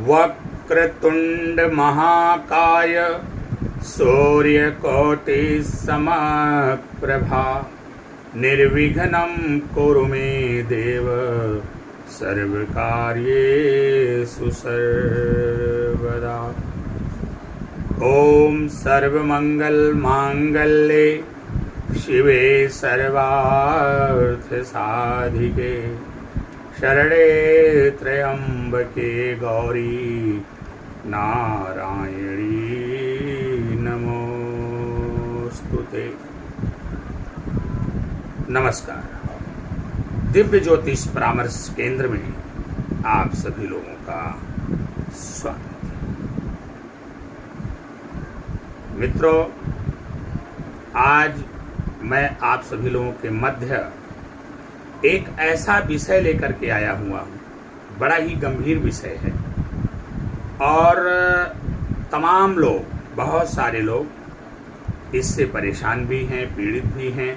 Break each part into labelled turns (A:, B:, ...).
A: वक्रतुंड महाकाय सूर्यकोटि समप्रभा निर्विघ्नं कुरु मे देव सर्वकार्येषु सर्वदा। ओम सर्वमंगल मांगल्ये शिवे सर्वार्थ साधिके शरणे त्र्यंबके गौरी नारायणी नमोस्तुते। नमस्कार। दिव्य ज्योतिष परामर्श केंद्र में आप सभी लोगों का स्वागत है। मित्रों, आज मैं आप सभी लोगों के मध्य एक ऐसा विषय लेकर के आया हुआ हूँ। बड़ा ही गंभीर विषय है और तमाम लोग, बहुत सारे लोग इससे परेशान भी हैं, पीड़ित भी हैं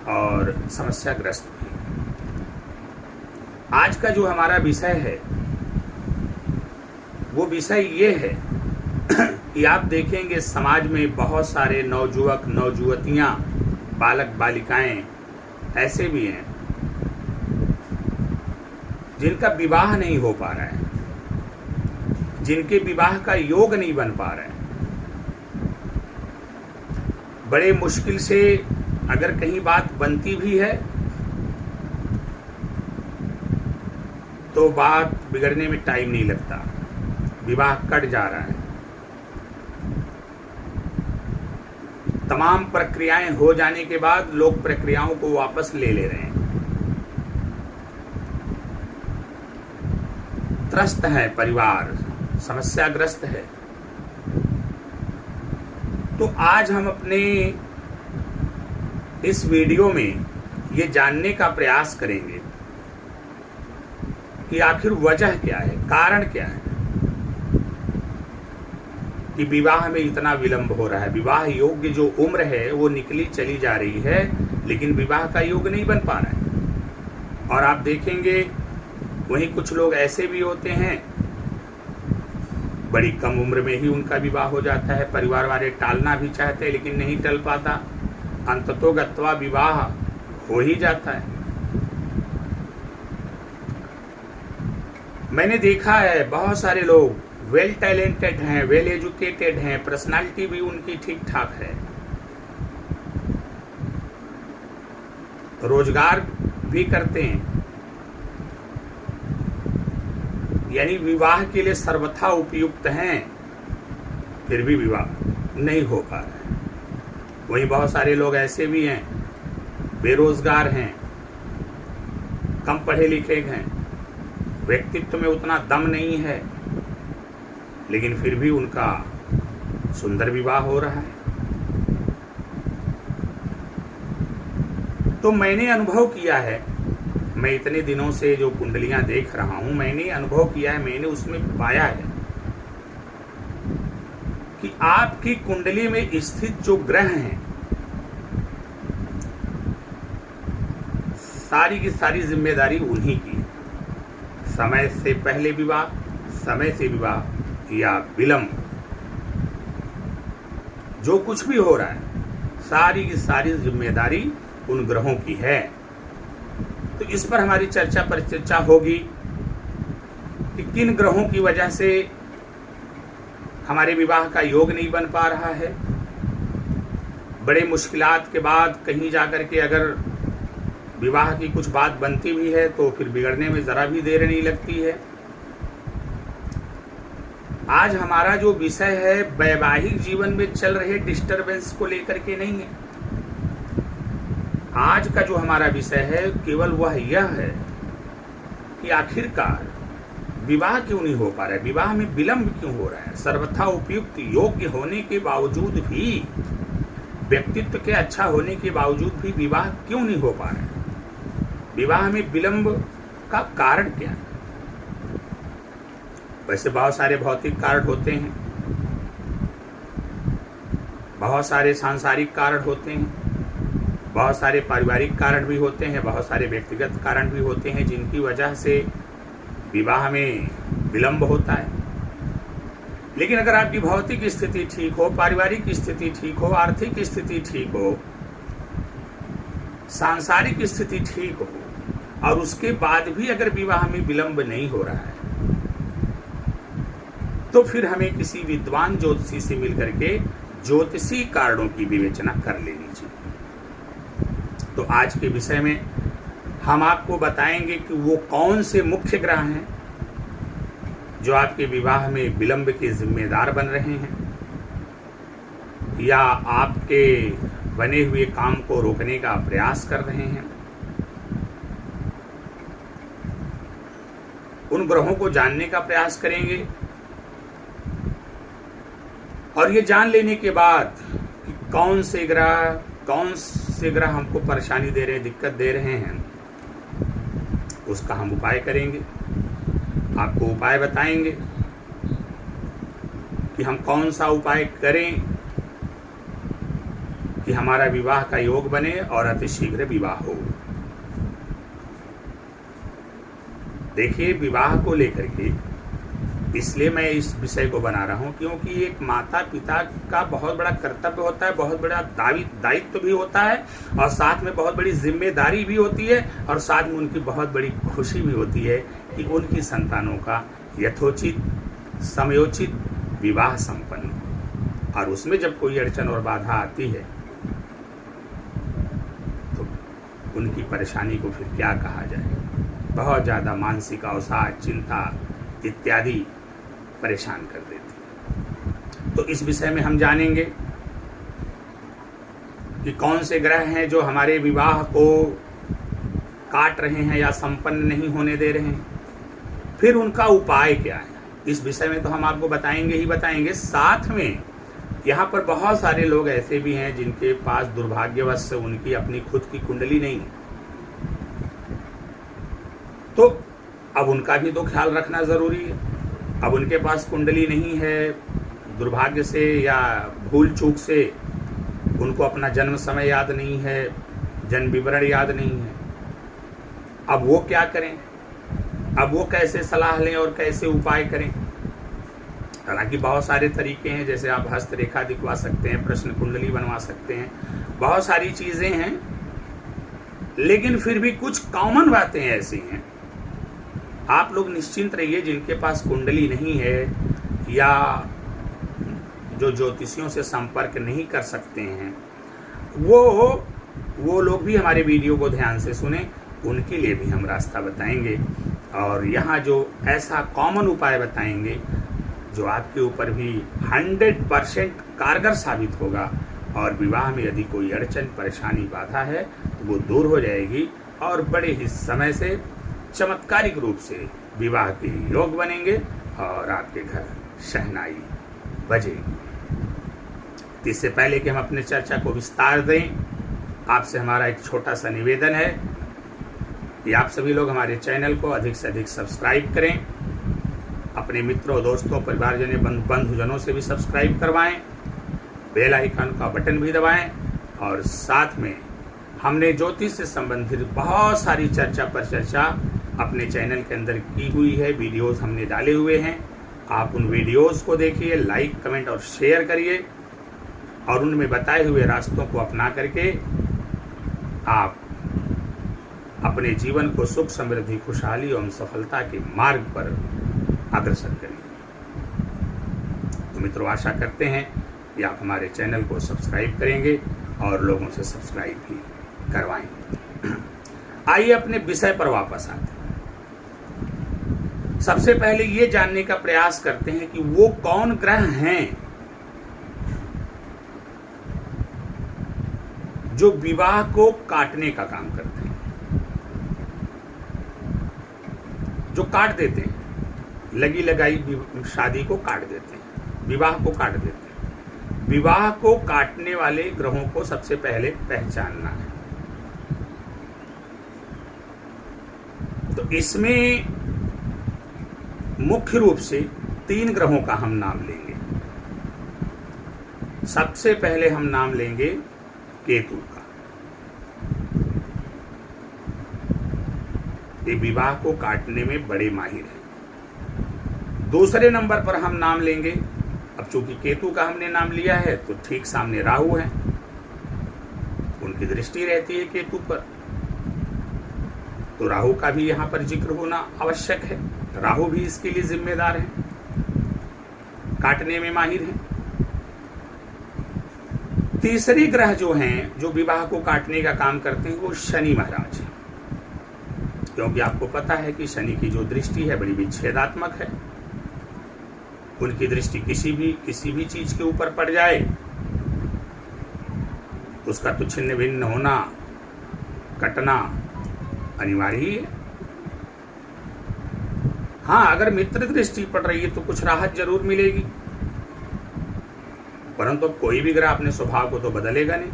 A: और समस्याग्रस्त भी हैं। आज का जो हमारा विषय है वो विषय ये है कि आप देखेंगे समाज में बहुत सारे नवयुवक, नवयुवतियां, बालक बालिकाएं ऐसे भी हैं जिनका विवाह नहीं हो पा रहा है, जिनके विवाह का योग नहीं बन पा रहा है। बड़े मुश्किल से अगर कहीं बात बनती भी है तो बात बिगड़ने में टाइम नहीं लगता, विवाह कट जा रहा है। तमाम प्रक्रियाएं हो जाने के बाद लोग प्रक्रियाओं को वापस ले ले रहे हैं। त्रस्त है परिवार, समस्याग्रस्त है। तो आज हम अपने इस वीडियो में ये जानने का प्रयास करेंगे कि आखिर वजह क्या है, कारण क्या है कि विवाह में इतना विलंब हो रहा है। विवाह योग्य जो उम्र है वो निकली चली जा रही है, लेकिन विवाह का योग नहीं बन पा रहा है। और आप देखेंगे वहीं कुछ लोग ऐसे भी होते हैं, बड़ी कम उम्र में ही उनका विवाह हो जाता है। परिवार वाले टालना भी चाहते हैं लेकिन नहीं टल पाता, अंततोगत्वा विवाह हो ही जाता है। मैंने देखा है बहुत सारे लोग वेल टैलेंटेड हैं, वेल एजुकेटेड हैं, पर्सनालिटी भी उनकी ठीक ठाक है, रोजगार भी करते हैं, यानी विवाह के लिए सर्वथा उपयुक्त हैं, फिर भी विवाह नहीं हो पा रहा है। वहीं बहुत सारे लोग ऐसे भी हैं, बेरोजगार हैं, कम पढ़े लिखे हैं, व्यक्तित्व में उतना दम नहीं है, लेकिन फिर भी उनका सुंदर विवाह हो रहा है। तो मैंने अनुभव किया है, मैं इतने दिनों से जो कुंडलियां देख रहा हूं, मैंने अनुभव किया है, मैंने उसमें पाया है कि आपकी कुंडली में स्थित जो ग्रह हैं, सारी की सारी जिम्मेदारी उन्हीं की है। समय से पहले विवाह, समय से विवाह या विलंब, जो कुछ भी हो रहा है, सारी की सारी जिम्मेदारी उन ग्रहों की है। तो इस पर हमारी चर्चा होगी कि किन ग्रहों की वजह से हमारे विवाह का योग नहीं बन पा रहा है। बड़े मुश्किलात के बाद कहीं जाकर के अगर विवाह की कुछ बात बनती भी है तो फिर बिगड़ने में जरा भी देर नहीं लगती है। आज हमारा जो विषय है वैवाहिक जीवन में चल रहे डिस्टरबेंस को लेकर के नहीं है। आज का जो हमारा विषय है केवल वह यह है कि आखिरकार विवाह क्यों नहीं हो पा रहा है, विवाह में विलंब क्यों हो रहा है। सर्वथा उपयुक्त योग्य होने के बावजूद भी, व्यक्तित्व के अच्छा होने के बावजूद भी विवाह क्यों नहीं हो पा रहा है। विवाह में विलंब का कारण क्या है। वैसे बहुत सारे भौतिक कारण होते हैं, बहुत सारे सांसारिक कारण होते हैं, बहुत सारे पारिवारिक कारण भी होते हैं, बहुत सारे व्यक्तिगत कारण भी होते हैं जिनकी वजह से विवाह में विलंब होता है। लेकिन अगर आपकी भौतिक स्थिति ठीक हो, पारिवारिक स्थिति ठीक हो, आर्थिक स्थिति ठीक हो, सांसारिक स्थिति ठीक हो, और उसके बाद भी अगर विवाह में विलंब नहीं हो रहा है, तो फिर हमें किसी विद्वान ज्योतिषी से मिलकर के ज्योतिषी कारणों की विवेचना कर लेनी चाहिए। तो आज के विषय में हम आपको बताएंगे कि वो कौन से मुख्य ग्रह हैं जो आपके विवाह में विलंब के जिम्मेदार बन रहे हैं, या आपके बने हुए काम को रोकने का प्रयास कर रहे हैं। उन ग्रहों को जानने का प्रयास करेंगे, और ये जान लेने के बाद कि कौन से ग्रह हमको परेशानी दे रहे हैं, दिक्कत दे रहे हैं, उसका हम उपाय करेंगे। आपको उपाय बताएंगे कि हम कौन सा उपाय करें कि हमारा विवाह का योग बने और अतिशीघ्र विवाह हो। देखिए, विवाह को लेकर के इसलिए मैं इस विषय को बना रहा हूं क्योंकि एक माता पिता का बहुत बड़ा कर्तव्य होता है, बहुत बड़ा दायित्व भी होता है, और साथ में बहुत बड़ी जिम्मेदारी भी होती है, और साथ में उनकी बहुत बड़ी खुशी भी होती है कि उनकी संतानों का यथोचित समयोचित विवाह संपन्न हो। और उसमें जब कोई अड़चन और बाधा आती है तो उनकी परेशानी को फिर क्या कहा जाए। बहुत ज़्यादा मानसिक अवसाद, चिंता इत्यादि परेशान कर देती। तो इस विषय में हम जानेंगे कि कौन से ग्रह हैं जो हमारे विवाह को काट रहे हैं या संपन्न नहीं होने दे रहे हैं, फिर उनका उपाय क्या है। इस विषय में तो हम आपको बताएंगे ही बताएंगे। साथ में यहाँ पर बहुत सारे लोग ऐसे भी हैं जिनके पास दुर्भाग्यवश उनकी अपनी खुद की कुंडली नहीं है, तो अब उनका भी तो ख्याल रखना जरूरी है। अब उनके पास कुंडली नहीं है, दुर्भाग्य से या भूल चूक से उनको अपना जन्म समय याद नहीं है, जन्म विवरण याद नहीं है। अब वो क्या करें, अब वो कैसे सलाह लें और कैसे उपाय करें। हालांकि बहुत सारे तरीके हैं, जैसे आप हस्तरेखा दिखवा सकते हैं, प्रश्न कुंडली बनवा सकते हैं, बहुत सारी चीजें हैं, लेकिन फिर भी कुछ कॉमन बातें ऐसी हैं। आप लोग निश्चिंत रहिए, जिनके पास कुंडली नहीं है या जो ज्योतिषियों से संपर्क नहीं कर सकते हैं, वो लोग भी हमारे वीडियो को ध्यान से सुने, उनके लिए भी हम रास्ता बताएंगे। और यहाँ जो ऐसा कॉमन उपाय बताएंगे जो आपके ऊपर भी 100% कारगर साबित होगा, और विवाह में यदि कोई अड़चन, परेशानी, बाधा है तो वो दूर हो जाएगी, और बड़े ही समय से चमत्कारिक रूप से विवाह के योग बनेंगे और आपके घर शहनाई बजेगी। इससे पहले कि हम अपने चर्चा को विस्तार दें, आपसे हमारा एक छोटा सा निवेदन है कि आप सभी लोग हमारे चैनल को अधिक से अधिक सब्सक्राइब करें, अपने मित्रों, दोस्तों, परिवारजनों, बंधुजनों से भी सब्सक्राइब करवाएं, बेल आइकन का बटन भी दबाएं, और साथ में हमने ज्योतिष से संबंधित बहुत सारी चर्चा पर चर्चा अपने चैनल के अंदर की हुई है, वीडियोस हमने डाले हुए हैं। आप उन वीडियोस को देखिए, लाइक, कमेंट और शेयर करिए, और उनमें बताए हुए रास्तों को अपना करके आप अपने जीवन को सुख, समृद्धि, खुशहाली एवं सफलता के मार्ग पर अग्रसर करिए। तो मित्रों, आशा करते हैं कि आप हमारे चैनल को सब्सक्राइब करेंगे और लोगों से सब्सक्राइब भी करवाएंगे। आइए अपने विषय पर वापस आते हैं। सबसे पहले ये जानने का प्रयास करते हैं कि वो कौन ग्रह हैं जो विवाह को काटने का काम करते हैं, जो काट देते हैं, लगी लगाई शादी को काट देते हैं, विवाह को काट देते हैं। विवाह को काटने वाले ग्रहों को सबसे पहले पहचानना है। तो इसमें मुख्य रूप से 3 ग्रहों का हम नाम लेंगे। सबसे पहले हम नाम लेंगे केतु का। ये विवाह को काटने में बड़े माहिर हैं। दूसरे नंबर पर हम नाम लेंगे, अब चूंकि केतु का हमने नाम लिया है तो ठीक सामने राहु है, उनकी दृष्टि रहती है केतु पर, तो राहु का भी यहां पर जिक्र होना आवश्यक है। राहु भी इसके लिए जिम्मेदार है, काटने में माहिर है। तीसरे ग्रह जो हैं, जो विवाह को काटने का काम करते हैं, वो शनि महाराज हैं, क्योंकि आपको पता है कि शनि की जो दृष्टि है बड़ी विच्छेदात्मक है। उनकी दृष्टि किसी भी चीज के ऊपर पड़ जाए तो उसका तो छिन्न भिन्न होना, कटना अनिवार्य ही है। हाँ, अगर मित्र दृष्टि पड़ रही है तो कुछ राहत जरूर मिलेगी, परंतु अब कोई भी ग्रह अपने स्वभाव को तो बदलेगा नहीं।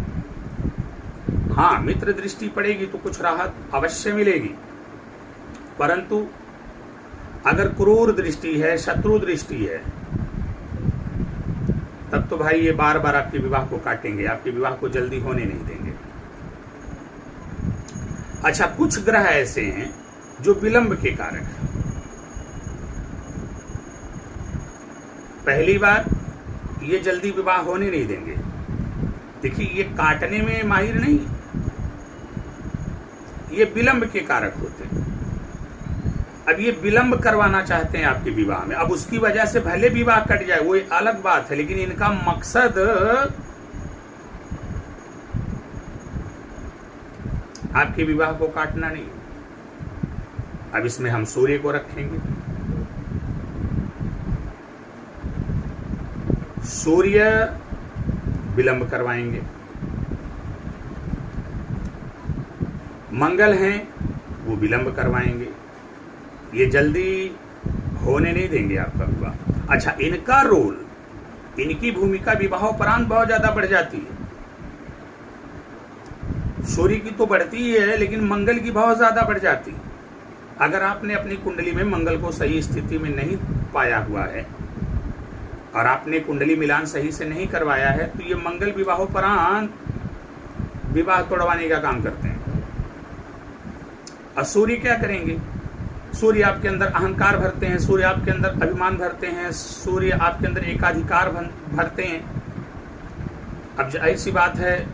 A: हाँ, मित्र दृष्टि पड़ेगी तो कुछ राहत अवश्य मिलेगी, परंतु अगर क्रूर दृष्टि है, शत्रु दृष्टि है, तब तो भाई ये बार बार आपके विवाह को काटेंगे, आपके विवाह को जल्दी होने नहीं देंगे। अच्छा, कुछ ग्रह ऐसे हैं जो विलंब के कारक हैं। पहली बात, ये जल्दी विवाह होने नहीं देंगे। देखिए, ये काटने में माहिर नहीं, ये विलंब के कारक होते हैं। अब ये विलंब करवाना चाहते हैं आपके विवाह में, अब उसकी वजह से भले विवाह कट जाए वो एक अलग बात है, लेकिन इनका मकसद आपके विवाह को काटना नहीं। अब इसमें हम सूर्य को रखेंगे। सूर्य विलंब करवाएंगे। मंगल हैं, वो विलंब करवाएंगे, ये जल्दी होने नहीं देंगे आपका विवाह। अच्छा, इनका रोल, इनकी भूमिका विवाहोपरांत बहुत ज्यादा बढ़ जाती है। सूर्य की तो बढ़ती ही है, लेकिन मंगल की बहुत ज्यादा बढ़ जाती है। अगर आपने अपनी कुंडली में मंगल को सही स्थिति में नहीं पाया हुआ है और आपने कुंडली मिलान सही से नहीं करवाया है, तो ये मंगल विवाहोपरांत विवाह तोड़वाने का काम करते हैं। और सूर्य क्या करेंगे? सूर्य आपके अंदर अहंकार भरते हैं, सूर्य आपके अंदर अभिमान भरते हैं, सूर्य आपके अंदर एकाधिकार भरते हैं। अब ऐसी बात है,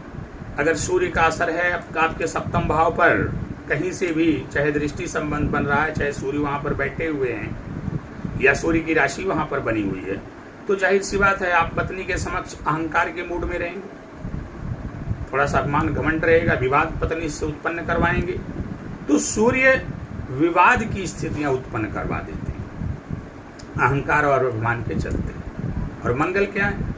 A: अगर सूर्य का असर है आपके सप्तम भाव पर कहीं से भी, चाहे दृष्टि संबंध बन रहा है, चाहे सूर्य वहां पर बैठे हुए हैं या सूर्य की राशि वहां पर बनी हुई है, तो जाहिर सी बात है आप पत्नी के समक्ष अहंकार के मूड में रहेंगे, थोड़ा सा अपमान घमंड रहेगा, विवाद पत्नी से उत्पन्न करवाएंगे। तो सूर्य विवाद की स्थितियां उत्पन्न करवा देते हैं अहंकार और अभिमान के चलते। और मंगल क्या है?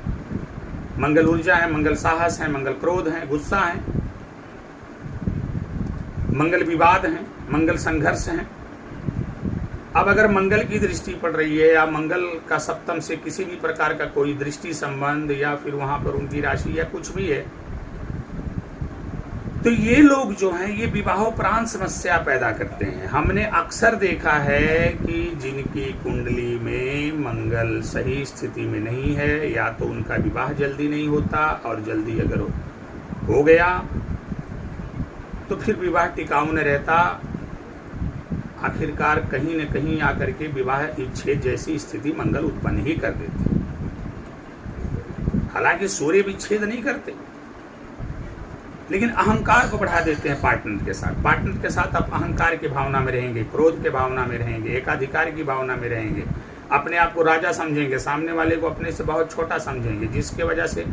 A: मंगल ऊर्जा है, मंगल साहस है, मंगल क्रोध है, गुस्सा है, मंगल विवाद है, मंगल संघर्ष है। अब अगर मंगल की दृष्टि पड़ रही है या मंगल का सप्तम से किसी भी प्रकार का कोई दृष्टि संबंध या फिर वहां पर उनकी राशि या कुछ भी है, तो ये लोग जो हैं ये विवाहोपरांत समस्या पैदा करते हैं। हमने अक्सर देखा है कि जिनकी कुंडली में मंगल सही स्थिति में नहीं है, या तो उनका विवाह जल्दी नहीं होता, और जल्दी अगर हो गया तो फिर विवाह टिकाऊ न रहता, आखिरकार कहीं न कहीं आकर के विवाह विच्छेद जैसी स्थिति मंगल उत्पन्न ही कर देते। हालांकि सूर्य विच्छेद नहीं करते, लेकिन अहंकार को बढ़ा देते हैं पार्टनर के साथ। पार्टनर के साथ आप अहंकार की भावना में रहेंगे, क्रोध के भावना में रहेंगे, एकाधिकार की भावना में रहेंगे, अपने आप को राजा समझेंगे, सामने वाले को अपने से बहुत छोटा समझेंगे, जिसके वजह से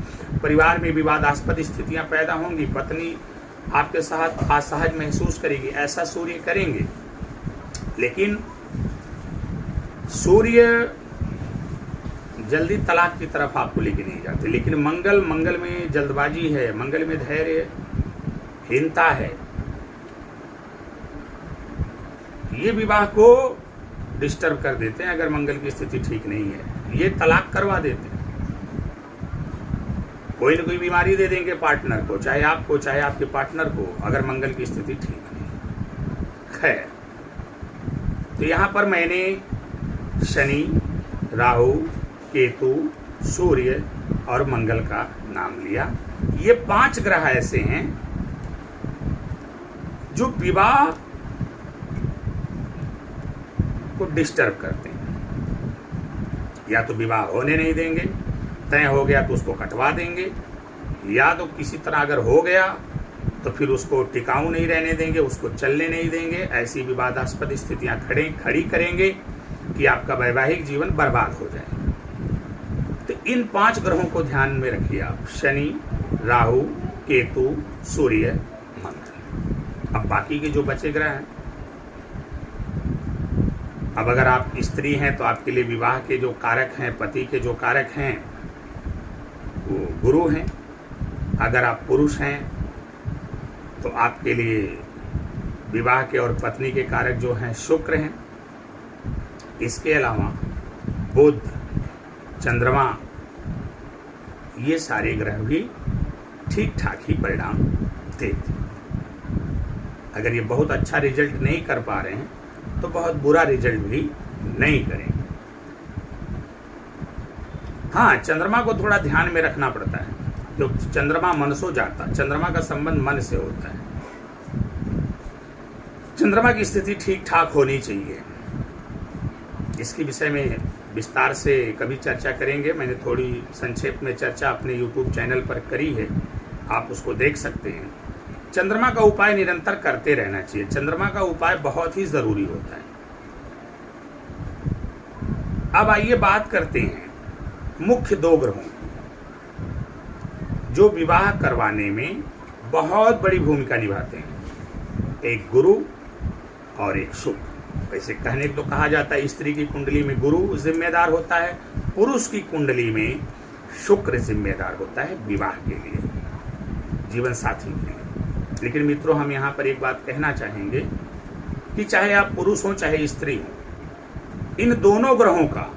A: परिवार में विवादास्पद स्थितियां पैदा होंगी, पत्नी आपके साथ असहज महसूस करेगी। ऐसा सूर्य करेंगे। लेकिन सूर्य जल्दी तलाक की तरफ आपको लेके नहीं जाते, लेकिन मंगल में जल्दबाजी है, मंगल में धैर्य हीनता है, ये विवाह को डिस्टर्ब कर देते हैं। अगर मंगल की स्थिति ठीक नहीं है, ये तलाक करवा देते हैं। कोई न कोई बीमारी दे देंगे पार्टनर को, चाहे आपको चाहे आपके पार्टनर को, अगर मंगल की स्थिति ठीक नहीं। खैर, तो यहां पर मैंने शनि, राहु, केतु, सूर्य और मंगल का नाम लिया। ये 5 ग्रह ऐसे हैं जो विवाह को डिस्टर्ब करते हैं। या तो विवाह होने नहीं देंगे, तय हो गया तो उसको कटवा देंगे, या तो किसी तरह अगर हो गया तो फिर उसको टिकाऊ नहीं रहने देंगे, उसको चलने नहीं देंगे। ऐसी विवादास्पद स्थितियां खड़ी करेंगे कि आपका वैवाहिक जीवन बर्बाद हो जाए। तो इन 5 ग्रहों को ध्यान में रखिए आप, शनि, राहु, केतु, सूर्य, मंगल। अब बाकी के जो बचे ग्रह हैं, अब अगर आप स्त्री हैं तो आपके लिए विवाह के जो कारक हैं, पति के जो कारक हैं, वो गुरु हैं। अगर आप पुरुष हैं तो आपके लिए विवाह के और पत्नी के कारक जो हैं शुक्र हैं। इसके अलावा बुध, चंद्रमा, ये सारे ग्रह भी ठीक ठाक ही परिणाम देते हैं। अगर ये बहुत अच्छा रिजल्ट नहीं कर पा रहे हैं तो बहुत बुरा रिजल्ट भी नहीं करेंगे। हाँ, चंद्रमा को थोड़ा ध्यान में रखना पड़ता है, क्योंकि चंद्रमा मनसो जाता, चंद्रमा का संबंध मन से होता है। चंद्रमा की स्थिति ठीक ठाक होनी चाहिए। इसके विषय में विस्तार से कभी चर्चा करेंगे। मैंने थोड़ी संक्षेप में चर्चा अपने YouTube चैनल पर करी है, आप उसको देख सकते हैं। चंद्रमा का उपाय निरंतर करते रहना चाहिए। चंद्रमा का उपाय बहुत ही जरूरी होता है। अब आइए बात करते हैं मुख्य 2 ग्रहों की, जो विवाह करवाने में बहुत बड़ी भूमिका निभाते हैं। एक गुरु और एक शुक्र। वैसे कहने को तो कहा जाता है स्त्री की कुंडली में गुरु जिम्मेदार होता है, पुरुष की कुंडली में शुक्र जिम्मेदार होता है विवाह के लिए, जीवन साथी के लिए। लेकिन मित्रों, हम यहाँ पर एक बात कहना चाहेंगे कि चाहे आप पुरुष हो चाहे स्त्री हो, इन दोनों ग्रहों का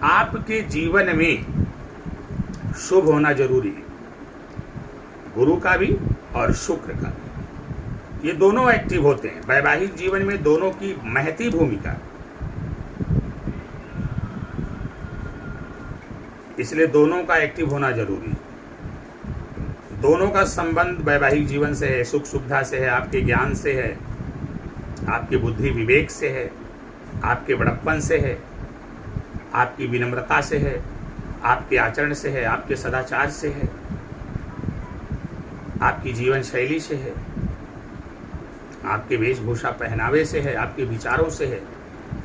A: आपके जीवन में शुभ होना जरूरी है। गुरु का भी और शुक्र का भी। ये दोनों एक्टिव होते हैं वैवाहिक जीवन में, दोनों की महती भूमिका, इसलिए दोनों का एक्टिव होना जरूरी है। दोनों का संबंध वैवाहिक जीवन से है, सुख सुविधा से है, आपके ज्ञान से है, आपकी बुद्धि विवेक से है, आपके बड़प्पन से है, आपकी विनम्रता से है, आपके आचरण से है, आपके सदाचार से है, आपकी जीवन शैली से है, आपके वेशभूषा पहनावे से है, आपके विचारों से है।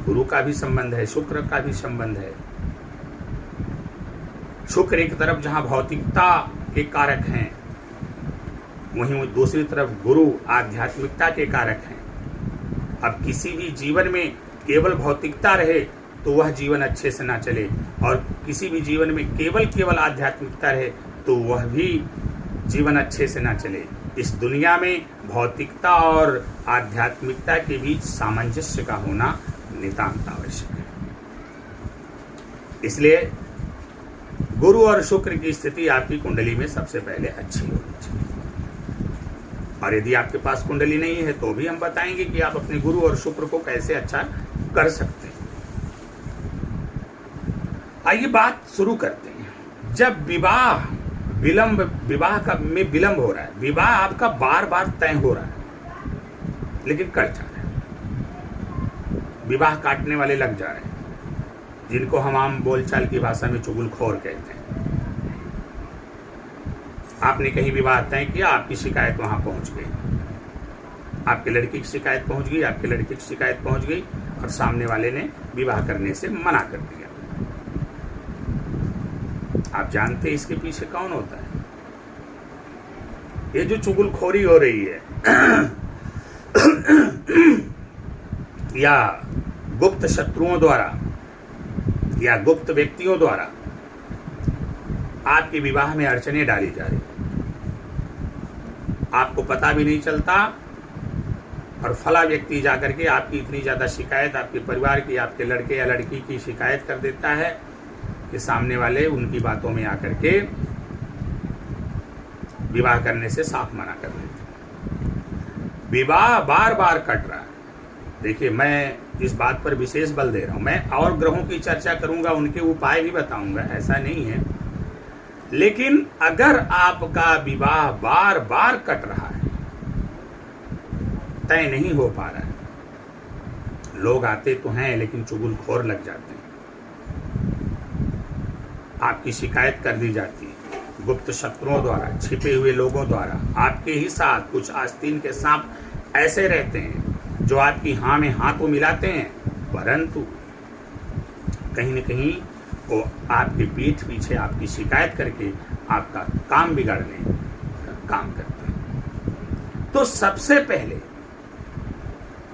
A: गुरु का भी संबंध है, शुक्र का भी संबंध है। शुक्र एक तरफ जहां भौतिकता के कारक हैं, वहीं दूसरी तरफ गुरु आध्यात्मिकता के कारक हैं। अब किसी भी जीवन में केवल भौतिकता रहे तो वह जीवन अच्छे से ना चले, और किसी भी जीवन में केवल आध्यात्मिकता रहे तो वह भी जीवन अच्छे से ना चले। इस दुनिया में भौतिकता और आध्यात्मिकता के बीच सामंजस्य का होना नितांत आवश्यक है। इसलिए गुरु और शुक्र की स्थिति आपकी कुंडली में सबसे पहले अच्छी होनी चाहिए। और यदि आपके पास कुंडली नहीं है तो भी हम बताएंगे कि आप अपने गुरु और शुक्र को कैसे अच्छा कर सकते हैं। आइए बात शुरू करते हैं। जब विवाह में विलंब हो रहा है, विवाह आपका बार बार तय हो रहा है लेकिन कट जा रहा है, विवाह काटने वाले लग जा रहे हैं, जिनको हम आम बोलचाल की भाषा में चुगलखोर कहते हैं। आपने कहीं विवाह तय किया, आपकी शिकायत वहां पहुंच गई, आपके लड़की की शिकायत पहुंच गई, आपके लड़के की शिकायत पहुंच गई, और सामने वाले ने विवाह करने से मना कर दिया। आप जानते हैं इसके पीछे कौन होता है? ये जो चुगलखोरी हो रही है या गुप्त शत्रुओं द्वारा या गुप्त व्यक्तियों द्वारा आपके विवाह में अड़चने डाली जा रही, आपको पता भी नहीं चलता, और फला व्यक्ति जाकर के आपकी इतनी ज्यादा शिकायत, आपके परिवार की, आपके लड़के या लड़की की शिकायत कर देता है कि सामने वाले उनकी बातों में आकर के विवाह करने से साफ मना कर देते। विवाह बार बार कट रहा है। देखिए, मैं इस बात पर विशेष बल दे रहा हूं। मैं और ग्रहों की चर्चा करूंगा, उनके उपाय भी बताऊंगा, ऐसा नहीं है। लेकिन अगर आपका विवाह बार बार कट रहा है, तय नहीं हो पा रहा है, लोग आते तो हैं लेकिन चुगलखोर लग जाते हैं, आपकी शिकायत कर दी जाती है गुप्त शत्रुओं द्वारा, छिपे हुए लोगों द्वारा। आपके ही साथ कुछ आस्तीन के सांप ऐसे रहते हैं जो आपकी हाँ में हाँ तो मिलाते हैं, परंतु कहीं न कहीं वो आपके पीठ पीछे आपकी शिकायत करके आपका काम बिगाड़ने का काम करते हैं। तो सबसे पहले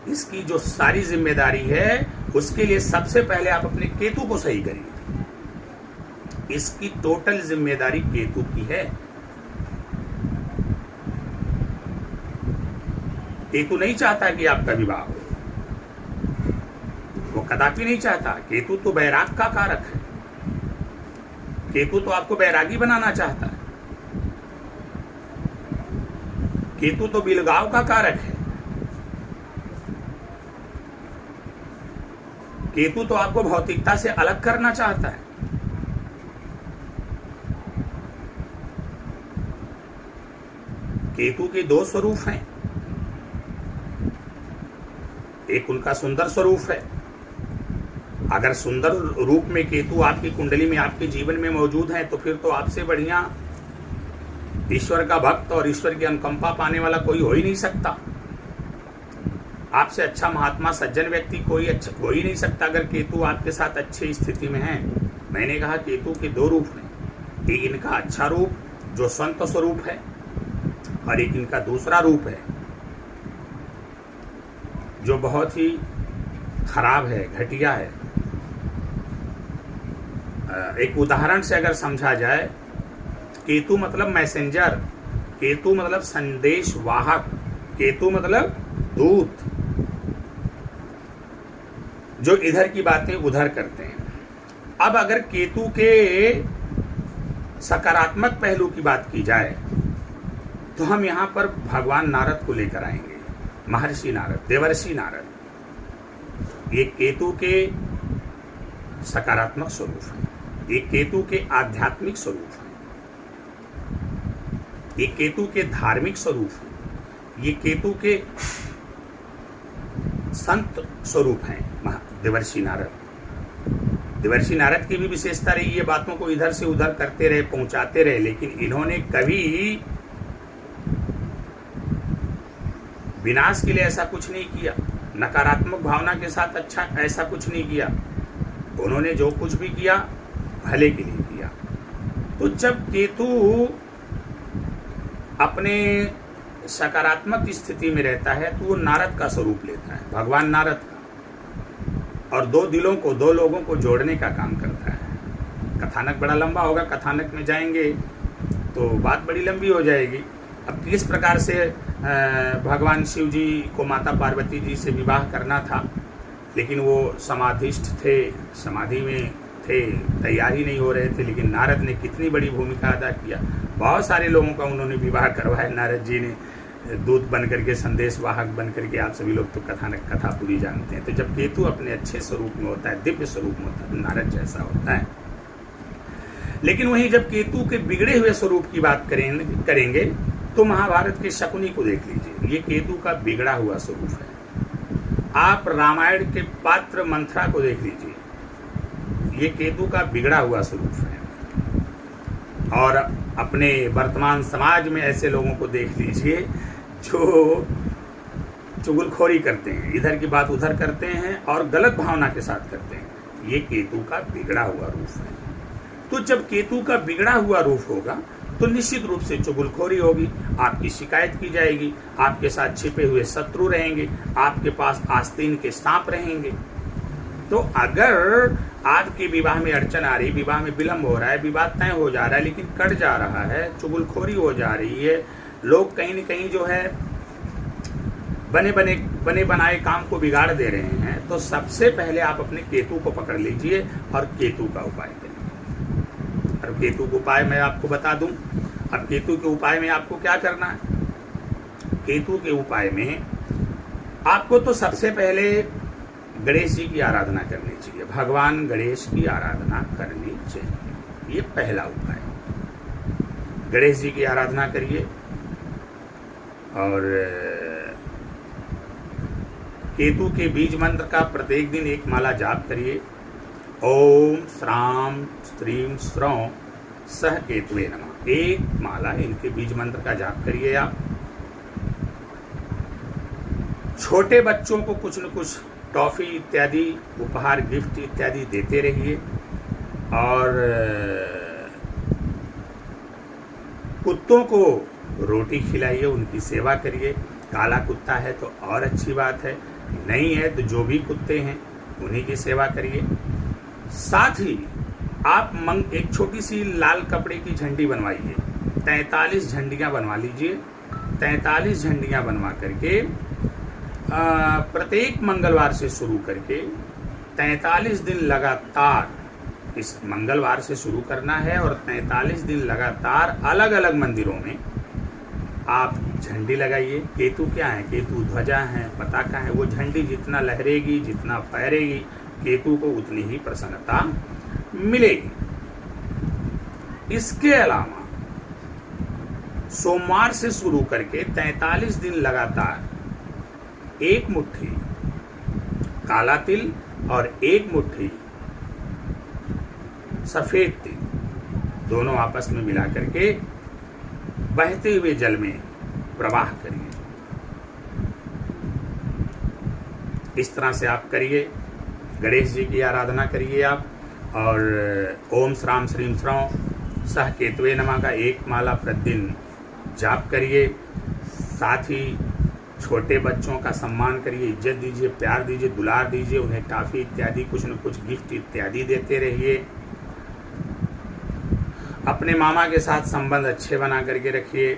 A: इसकी जो सारी जिम्मेदारी है, उसके लिए सबसे पहले आप अपने केतु को सही करिए। इसकी टोटल जिम्मेदारी केतु की है। केतु नहीं चाहता कि आपका विवाह हो, वो कदापि नहीं चाहता। केतु तो बैराग का कारक है। केतु तो आपको बैरागी बनाना चाहता है। केतु तो बिलगाव का कारक है। केतु तो आपको भौतिकता से अलग करना चाहता है। केतु के दो स्वरूप हैं। एक उनका सुंदर स्वरूप है। अगर सुंदर रूप में केतु आपकी कुंडली में, आपके जीवन में मौजूद है, तो फिर तो आपसे बढ़िया ईश्वर का भक्त और ईश्वर की अनुकंपा पाने वाला कोई हो ही नहीं सकता। आपसे अच्छा महात्मा सज्जन व्यक्ति कोई अच्छा हो ही नहीं सकता अगर केतु आपके साथ अच्छी स्थिति में है। मैंने कहा केतु के दो रूप हैं। एक इनका अच्छा रूप जो संत स्वरूप है, और एक इनका दूसरा रूप है जो बहुत ही खराब है, घटिया है। एक उदाहरण से अगर समझा जाए, केतु मतलब मैसेंजर, केतु मतलब संदेश वाहक, केतु मतलब दूत, जो इधर की बातें उधर करते हैं। अब अगर केतु के सकारात्मक पहलू की बात की जाए तो हम यहाँ पर भगवान नारद को लेकर आएंगे। महर्षि नारद, देवर्षि नारद, ये केतु के सकारात्मक स्वरूप है। ये केतु के आध्यात्मिक स्वरूप है। ये केतु के धार्मिक स्वरूप है। ये केतु के संत स्वरूप हैं देवर्षि नारद। देवर्षि नारद की भी विशेषता रही, ये बातों को इधर से उधर करते रहे, पहुंचाते रहे, लेकिन इन्होंने कभी विनाश के लिए ऐसा कुछ नहीं किया, नकारात्मक भावना के साथ अच्छा ऐसा कुछ नहीं किया। उन्होंने जो कुछ भी किया भले के लिए किया। तो जब केतु अपने सकारात्मक स्थिति में रहता है तो वो नारद का स्वरूप लेता है, भगवान नारद का, और दो दिलों को, दो लोगों को जोड़ने का काम करता है। कथानक बड़ा लंबा होगा, कथानक में जाएंगे तो बात बड़ी लंबी हो जाएगी। अब किस प्रकार से भगवान शिव जी को माता पार्वती जी से विवाह करना था, लेकिन वो समाधिष्ठ थे, समाधि में थे, तैयार ही नहीं हो रहे थे, लेकिन नारद ने कितनी बड़ी भूमिका अदा किया। बहुत सारे लोगों का उन्होंने विवाह करवाया नारद जी ने, दूत बन करके, संदेश वाहक बन करके। आप सभी लोग तो कथा पूरी जानते हैं। तो जब केतु अपने अच्छे स्वरूप में होता है, दिव्य स्वरूप में होता है, तो नारद जैसा होता है। लेकिन वहीं जब केतु के बिगड़े हुए स्वरूप की बात करेंगे तो महाभारत के शकुनी को देख लीजिए, ये केतु का बिगड़ा हुआ स्वरूप है। आप रामायण के पात्र मंथरा को देख लीजिए, ये केतु का बिगड़ा हुआ स्वरूप है। और अपने वर्तमान समाज में ऐसे लोगों को देख लीजिए जो चुगलखोरी करते हैं, इधर की बात उधर करते हैं और गलत भावना के साथ करते हैं। ये केतु का बिगड़ा हुआ रूप है। तो जब केतु का बिगड़ा हुआ रूप होगा तो निश्चित रूप से चुगलखोरी होगी, आपकी शिकायत की जाएगी, आपके साथ छिपे हुए शत्रु रहेंगे, आपके पास आस्तीन के सांप रहेंगे। तो अगर आपके विवाह में अड़चन आ रही, विवाह में विलंब हो रहा है, विवाह तय हो जा रहा है लेकिन कट जा रहा है, चुगलखोरी हो जा रही है, लोग कहीं न कहीं जो है बने बनाए काम को बिगाड़ दे रहे हैं, तो सबसे पहले आप अपने केतु को पकड़ लीजिए और केतु का उपाय करिए। और केतु का उपाय मैं आपको बता दूं। अब केतु के उपाय में आपको क्या करना है? केतु के उपाय में आपको तो सबसे पहले गणेश जी की आराधना करनी चाहिए। भगवान गणेश की आराधना करनी चाहिए, ये पहला उपाय। गणेश जी की आराधना करिए और केतु के बीज मंत्र का प्रत्येक दिन एक माला जाप करिए ओम श्राम श्रीम श्रौं सह केतुवे नमः। एक माला इनके बीज मंत्र का जाप करिए आप। छोटे बच्चों को कुछ न कुछ टॉफी इत्यादि उपहार गिफ्ट इत्यादि देते रहिए और कुत्तों को रोटी खिलाइए, उनकी सेवा करिए। काला कुत्ता है तो और अच्छी बात है, नहीं है तो जो भी कुत्ते हैं उन्हीं की सेवा करिए। साथ ही आप एक छोटी सी लाल कपड़े की झंडी बनवाइए, 43 झंडियाँ बनवा लीजिए। 43 झंडियाँ बनवा करके प्रत्येक मंगलवार से शुरू करके 43 दिन लगातार, इस मंगलवार से शुरू करना है और 43 दिन लगातार अलग अलग मंदिरों में आप झंडी लगाइए। केतु क्या है? केतु ध्वजा है, पताका है। वो झंडी जितना लहरेगी, जितना फहरेगी, केतु को उतनी ही प्रसन्नता मिलेगी। इसके अलावा सोमवार से शुरू करके 43 दिन लगातार एक मुट्ठी काला तिल और एक मुट्ठी सफेद तिल दोनों आपस में मिला करके बहते हुए जल में प्रवाह करिए। इस तरह से आप करिए। गणेश जी की आराधना करिए आप और ओम श्राम श्रीम श्रौं सह केतुवे नमः का एक माला प्रतिदिन जाप करिए। साथ ही छोटे बच्चों का सम्मान करिए, इज्जत दीजिए, प्यार दीजिए, दुलार दीजिए, उन्हें टॉफी इत्यादि कुछ न कुछ गिफ्ट इत्यादि देते रहिए। अपने मामा के साथ संबंध अच्छे बना करके रखिए।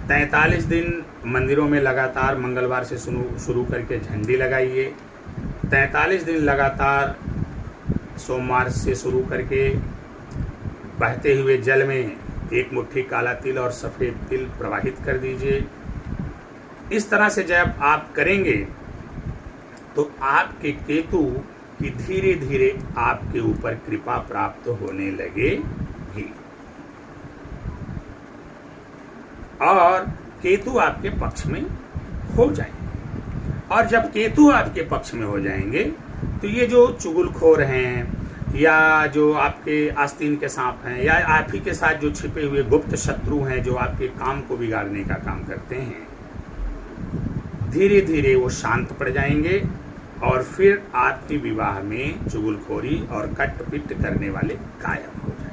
A: 43 दिन मंदिरों में लगातार मंगलवार से शुरू करके झंडी लगाइए। 43 दिन लगातार सोमवार से शुरू करके बहते हुए जल में एक मुट्ठी काला तिल और सफ़ेद तिल प्रवाहित कर दीजिए। इस तरह से जब आप करेंगे तो आपके केतु की धीरे धीरे आपके ऊपर कृपा प्राप्त होने लगेगी और केतु आपके पक्ष में हो जाएंगे। और जब केतु आपके पक्ष में हो जाएंगे तो ये जो चुगलखोर हैं या जो आपके आस्तीन के सांप हैं या आप ही के साथ जो छिपे हुए गुप्त शत्रु हैं जो आपके काम को बिगाड़ने का काम करते हैं, धीरे धीरे वो शांत पड़ जाएंगे और फिर आपके विवाह में चुगलखोरी और कटपिट करने वाले गायब हो जाएंगे।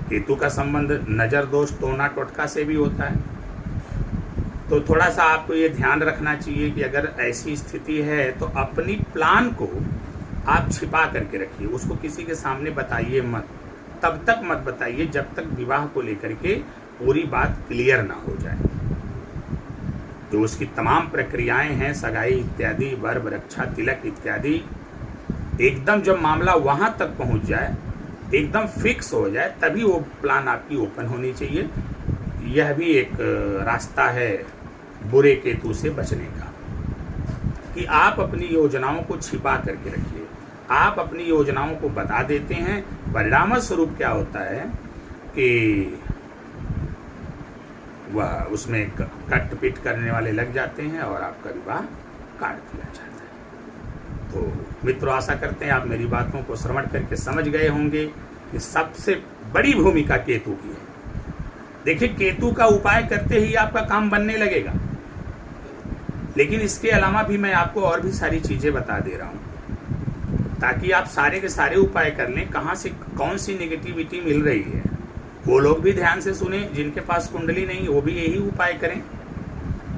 A: केतु का संबंध नजर दोष टोना टोटका से भी होता है, तो थोड़ा सा आपको ये ध्यान रखना चाहिए कि अगर ऐसी स्थिति है तो अपनी प्लान को आप छिपा करके रखिए, उसको किसी के सामने बताइए मत। तब तक मत बताइए जब तक विवाह को लेकर के पूरी बात क्लियर ना हो जाए। जो उसकी तमाम प्रक्रियाएं हैं, सगाई इत्यादि, वर रक्षा, तिलक इत्यादि, एकदम जब मामला वहां तक पहुंच जाए, एकदम फिक्स हो जाए, तभी वो प्लान आपकी ओपन होनी चाहिए। यह भी एक रास्ता है बुरे केतु से बचने का कि आप अपनी योजनाओं को छिपा करके रखिए। आप अपनी योजनाओं को बता देते हैं, परिणाम स्वरूप क्या होता है कि वह उसमें कट पिट करने वाले लग जाते हैं और आपका विवाह काट दिया जाता है। तो मित्रों, आशा करते हैं आप मेरी बातों को श्रवण करके समझ गए होंगे कि सबसे बड़ी भूमिका केतु की है। देखिए, केतु का उपाय करते ही आपका काम बनने लगेगा, लेकिन इसके अलावा भी मैं आपको और भी सारी चीजें बता दे रहा हूं ताकि आप सारे के सारे उपाय कर लें। कहां से कौन सी नेगेटिविटी मिल रही है वो लोग भी ध्यान से सुने, जिनके पास कुंडली नहीं वो भी यही उपाय करें,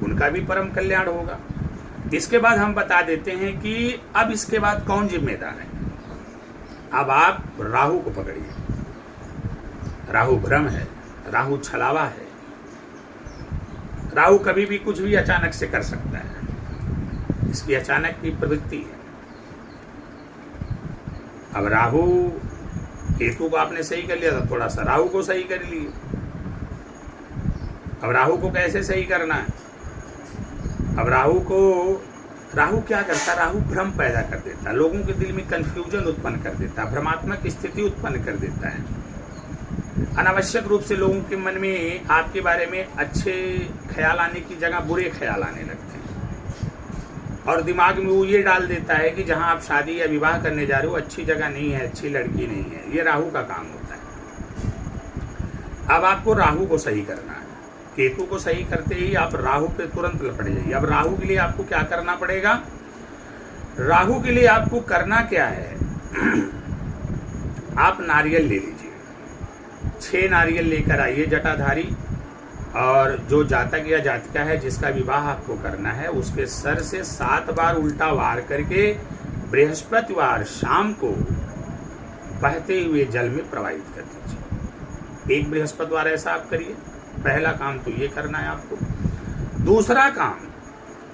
A: उनका भी परम कल्याण होगा। इसके बाद हम बता देते हैं कि अब इसके बाद कौन जिम्मेदार है। अब आप राहु को पकड़िए। राहु भ्रम है, राहु छलावा है, राहु कभी भी कुछ भी अचानक से कर सकता है, इसकी अचानक की प्रवृत्ति है। अब राहु केतु को आपने सही कर लिया था, थोड़ा सा राहु को सही कर लिए। अब राहु को कैसे सही करना है? अब राहु क्या करता है? राहु भ्रम पैदा कर देता है, लोगों के दिल में कंफ्यूजन उत्पन्न कर देता है, भ्रमात्मक स्थिति उत्पन्न कर देता है। अनावश्यक रूप से लोगों के मन में आपके बारे में अच्छे ख्याल आने की जगह बुरे ख्याल आने लगते हैं। और दिमाग में वो ये डाल देता है कि जहां आप शादी या विवाह करने जा रहे हो अच्छी जगह नहीं है, अच्छी लड़की नहीं है। ये राहु का काम होता है। अब आपको राहु को सही करना है। केतु को सही करते ही आप राहु पे तुरंत लपट जाइए। अब राहु के लिए आपको क्या करना पड़ेगा? राहु के लिए आपको करना क्या है? आप नारियल ले लीजिए, 6 नारियल लेकर आइए जटाधारी, और जो जातक या जातिका है जिसका विवाह आपको करना है उसके सर से 7 बार उल्टा वार करके बृहस्पतिवार शाम को बहते हुए जल में प्रवाहित कर दीजिए। एक बृहस्पतिवार ऐसा आप करिए। पहला काम तो ये करना है आपको। दूसरा काम,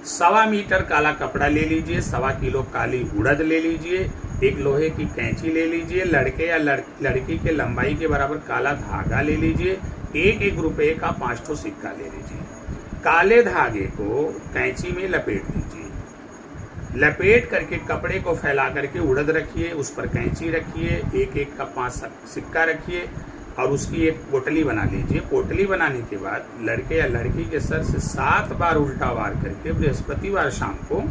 A: 1.25 मीटर काला कपड़ा ले लीजिए, 1.25 किलो काली उड़द ले लीजिए, एक लोहे की कैंची ले लीजिए, लड़के या लड़की के लंबाई के बराबर काला धागा ले लीजिए, 1-1 रुपए का 5 ठो सिक्का ले लीजिए। काले धागे को कैंची में लपेट दीजिए। लपेट करके कपड़े को फैला करके उड़द रखिए, उस पर कैंची रखिए, 1-1 का 5 सिक्का रखिए और उसकी एक पोटली बना लीजिए। पोटली बनाने के बाद लड़के या लड़की के सर से 7 बार उल्टा वार करके बृहस्पतिवार शाम को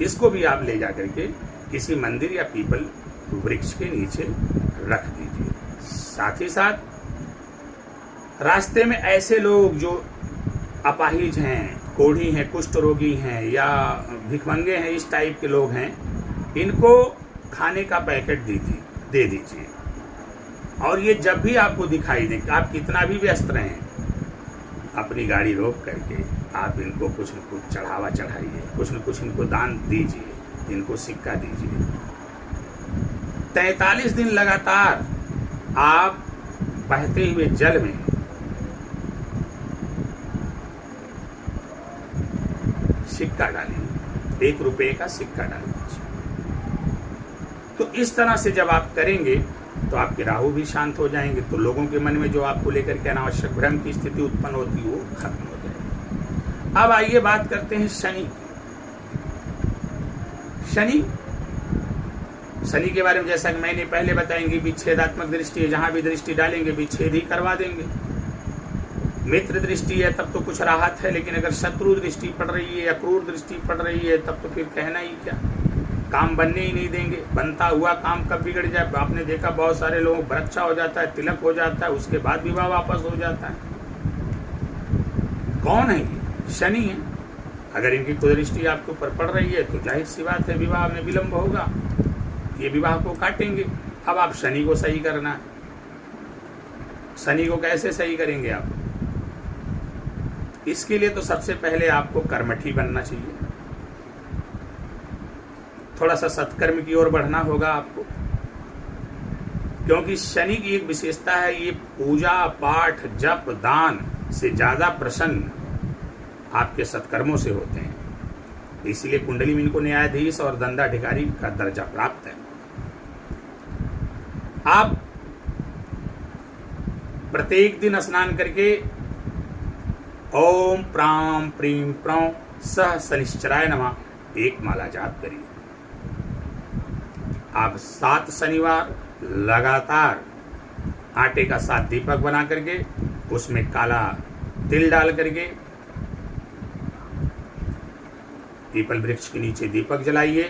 A: इसको भी आप ले जा करके किसी मंदिर या पीपल वृक्ष के नीचे रख दीजिए। साथ ही साथ रास्ते में ऐसे लोग जो अपाहिज हैं, कोढ़ी हैं, कुष्ठ रोगी हैं या भिखमंगे हैं, इस टाइप के लोग हैं, इनको खाने का पैकेट दे दीजिए। और ये जब भी आपको दिखाई दे, आप कितना भी व्यस्त रहें, अपनी गाड़ी रोक करके आप इनको कुछ न कुछ चढ़ावा चढ़ाइए, कुछ न कुछ इनको दान दीजिए, इनको सिक्का दीजिए। 43 दिन लगातार आप बहते हुए जल में सिक्का डालिए, 1 रुपए का सिक्का डाल दीजिए। तो इस तरह से जब आप करेंगे तो आपके राहु भी शांत हो जाएंगे, तो लोगों के मन में जो आपको लेकर के अनावश्यक भ्रम की स्थिति उत्पन्न होती है वो खत्म हो जाएगी। अब आइए बात करते हैं शनि के बारे में। जैसा कि मैंने पहले बताएंगे, विच्छेदात्मक दृष्टि है, जहां भी दृष्टि डालेंगे विच्छेद ही करवा देंगे। मित्र दृष्टि है तब तो कुछ राहत है, लेकिन अगर शत्रु दृष्टि पड़ रही है या क्रूर दृष्टि पड़ रही है तब तो फिर कहना ही क्या, काम बनने ही नहीं देंगे। बनता हुआ काम कब बिगड़ जाए? आपने देखा बहुत सारे लोगों को बच्चा हो जाता है, तिलक हो जाता है, उसके बाद विवाह वापस हो जाता है। कौन है ये? शनि है। अगर इनकी कुदृष्टि आपके ऊपर पड़ रही है तो जाहिर सी बात है विवाह में विलंब होगा, ये विवाह को काटेंगे। अब आप शनि को सही करना है। शनि को कैसे सही करेंगे आप? इसके लिए तो सबसे पहले आपको कर्मठी बनना चाहिए, थोड़ा सा सत्कर्म की ओर बढ़ना होगा आपको, क्योंकि शनि की एक विशेषता है, ये पूजा पाठ जप दान से ज्यादा प्रसन्न आपके सत्कर्मों से होते हैं। इसलिए कुंडली में इनको न्यायाधीश और दंडाधिकारी का दर्जा प्राप्त है। आप प्रत्येक दिन स्नान करके ओम प्राम प्रीम प्रौ सह शनिश्चराय नमः 1 माला जाप करिए। आप 7 शनिवार लगातार आटे का 7 दीपक बना करके उसमें काला तिल डाल करके पीपल वृक्ष के नीचे दीपक जलाइए।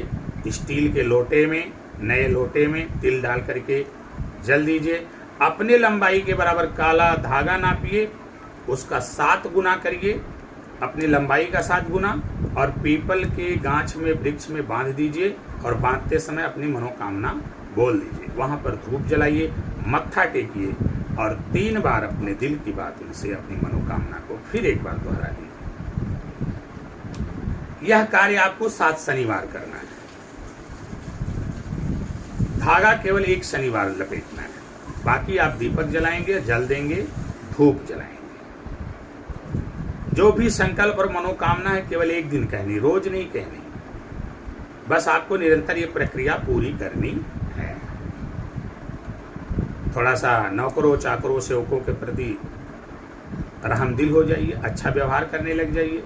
A: स्टील के लोटे में, नए लोटे में तिल डाल करके जल दीजिए। अपने लंबाई के बराबर काला धागा नापिए, उसका 7 गुना करिए, अपनी लंबाई का 7 गुना, और पीपल के गांच में वृक्ष में बांध दीजिए। और बांधते समय अपनी मनोकामना बोल दीजिए। वहां पर धूप जलाइए, मत्था टेकिए और 3 बार अपने दिल की बात उनसे अपनी मनोकामना को फिर एक बार दोहरा दीजिए। यह कार्य आपको 7 शनिवार करना है। धागा केवल 1 शनिवार लपेटना है, बाकी आप दीपक जलाएंगे, जल देंगे, धूप जलाएंगे। जो भी संकल्प और मनोकामना है केवल एक दिन कहनी, रोज नहीं कहनी। बस आपको निरंतर ये प्रक्रिया पूरी करनी है। थोड़ा सा नौकरों चाकरों सेवकों के प्रति रहमदिल हो जाइए, अच्छा व्यवहार करने लग जाइए।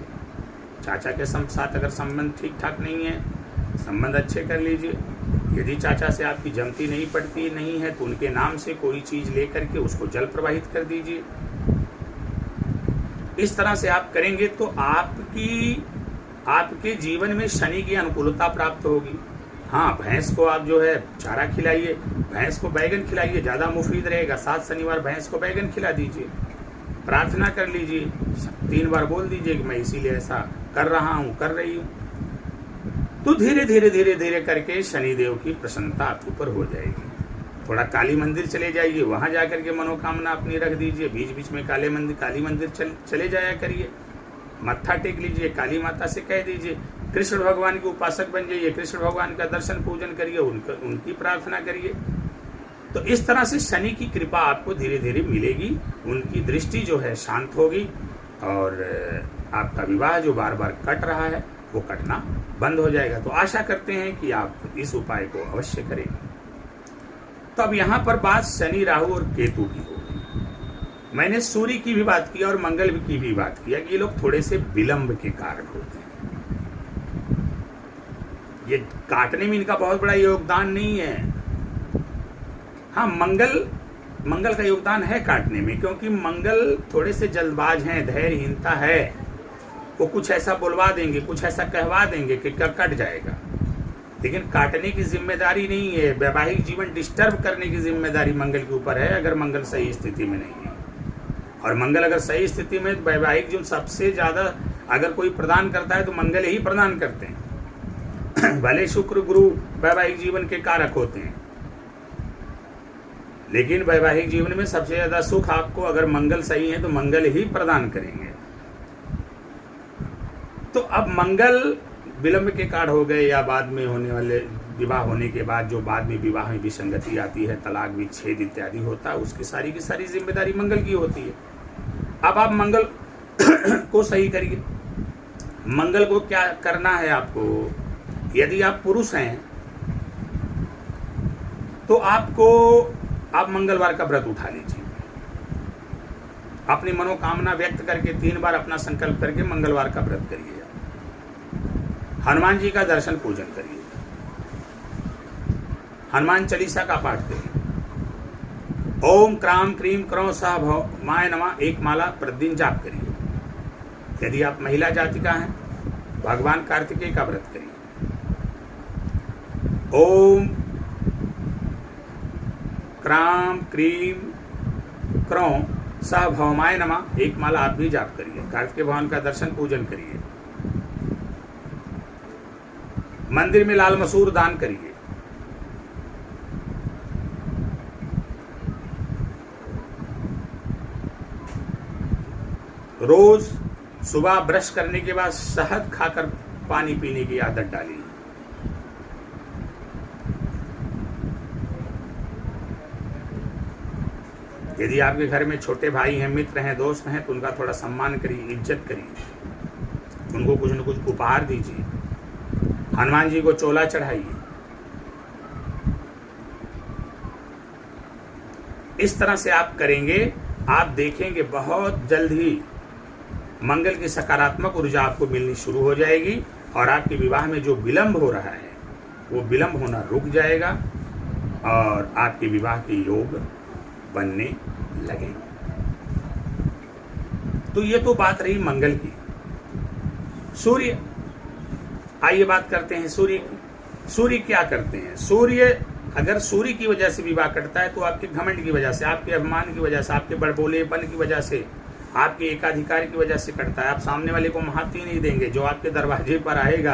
A: चाचा के साथ अगर संबंध ठीक ठाक नहीं है, संबंध अच्छे कर लीजिए। यदि चाचा से आपकी जमती नहीं पड़ती नहीं है तो उनके नाम से कोई चीज लेकर के उसको जल प्रवाहित कर दीजिए। इस तरह से आप करेंगे तो आपकी आपके जीवन में शनि की अनुकूलता प्राप्त होगी। हाँ, भैंस को आप जो है चारा खिलाइए, भैंस को बैगन खिलाइए, ज़्यादा मुफीद रहेगा। 7 शनिवार भैंस को बैगन खिला दीजिए, प्रार्थना कर लीजिए, 3 बार बोल दीजिए कि मैं इसीलिए ऐसा कर रहा हूँ, कर रही हूँ। तो धीरे धीरे धीरे धीरे करके शनिदेव की प्रसन्नता आपके ऊपर हो जाएगी। थोड़ा काली मंदिर चले जाइए, वहाँ जा करके मनोकामना अपनी रख दीजिए। बीच बीच में काली मंदिर चले जाया करिए, मत्था टेक लीजिए, काली माता से कह दीजिए। कृष्ण भगवान के उपासक बन जाइए, कृष्ण भगवान का दर्शन पूजन करिए, उनकी प्रार्थना करिए। तो इस तरह से शनि की कृपा आपको धीरे धीरे मिलेगी, उनकी दृष्टि जो है शांत होगी और आपका विवाह जो बार बार कट रहा है वो कटना बंद हो जाएगा। तो आशा करते हैं कि आप इस उपाय को अवश्य करेंगे। तो अब यहाँ पर बात शनि, राहु और केतु की होगी। मैंने सूर्य की भी बात की और मंगल की भी बात किया कि ये लोग थोड़े से विलंब के कारक होते हैं। ये काटने में इनका बहुत बड़ा योगदान नहीं है। हाँ, मंगल का योगदान है काटने में, क्योंकि मंगल थोड़े से जल्दबाज हैं, धैर्यहीनता है। वो कुछ ऐसा बुलवा देंगे, कुछ ऐसा कहवा देंगे कि कट जाएगा, लेकिन काटने की जिम्मेदारी नहीं है। वैवाहिक जीवन डिस्टर्ब करने की जिम्मेदारी मंगल के ऊपर है, अगर मंगल सही स्थिति में नहीं है। और मंगल अगर सही स्थिति में, वैवाहिक जीवन सबसे ज्यादा अगर कोई प्रदान करता है तो मंगल ही प्रदान करते हैं। भले शुक्र गुरु वैवाहिक जीवन के कारक होते हैं, लेकिन वैवाहिक जीवन में सबसे ज्यादा सुख आपको अगर मंगल सही है तो मंगल ही प्रदान करेंगे। तो अब मंगल विलंब के कारण हो गए, या बाद में होने वाले विवाह होने के बाद जो बाद में विवाह में विसंगति आती है, तलाक विच्छेद इत्यादि होता है, उसकी सारी की सारी जिम्मेदारी मंगल की होती है। अब आप मंगल को सही करिए। मंगल को क्या करना है आपको? यदि आप पुरुष हैं तो आप मंगलवार का व्रत उठा लीजिए। अपनी मनोकामना व्यक्त करके 3 बार अपना संकल्प करके मंगलवार का व्रत करिए। हनुमान जी का दर्शन पूजन करिए, हनुमान चालीसा का पाठ करिए। ओम क्राम क्रीम क्रौं सह भौमाय नमः 1 माला प्रतिदिन जाप करिए। यदि आप महिला जाति का हैं, भगवान कार्तिकेय का व्रत करिए। ओम क्राम क्रीम क्रौं सह भौमाय नमः 1 माला आप भी जाप करिए। कार्तिकेय भगवान का दर्शन पूजन करिए। मंदिर में लाल मसूर दान करिए। रोज सुबह ब्रश करने के बाद शहद खाकर पानी पीने की आदत डालिए। यदि आपके घर में छोटे भाई हैं, मित्र हैं, दोस्त हैं, तो उनका थोड़ा सम्मान करिए, इज्जत करिए, उनको कुछ न कुछ उपहार दीजिए। हनुमान जी को चोला चढ़ाइए। इस तरह से आप करेंगे, आप देखेंगे बहुत जल्द ही मंगल की सकारात्मक ऊर्जा आपको मिलनी शुरू हो जाएगी और आपके विवाह में जो विलंब हो रहा है वो विलंब होना रुक जाएगा और आपके विवाह के योग बनने लगेंगे। तो ये तो बात रही मंगल की। सूर्य, आइए बात करते हैं सूर्य की। सूर्य क्या करते हैं? सूर्य, अगर सूर्य की वजह से विवाह कटता है तो आपके घमंड की वजह से, आपके अभिमान की वजह से, आपके बड़बोलेपन की वजह से, आपके एकाधिकार की वजह से कटता है। आप सामने वाले को महत्व ही नहीं देंगे। जो आपके दरवाजे पर आएगा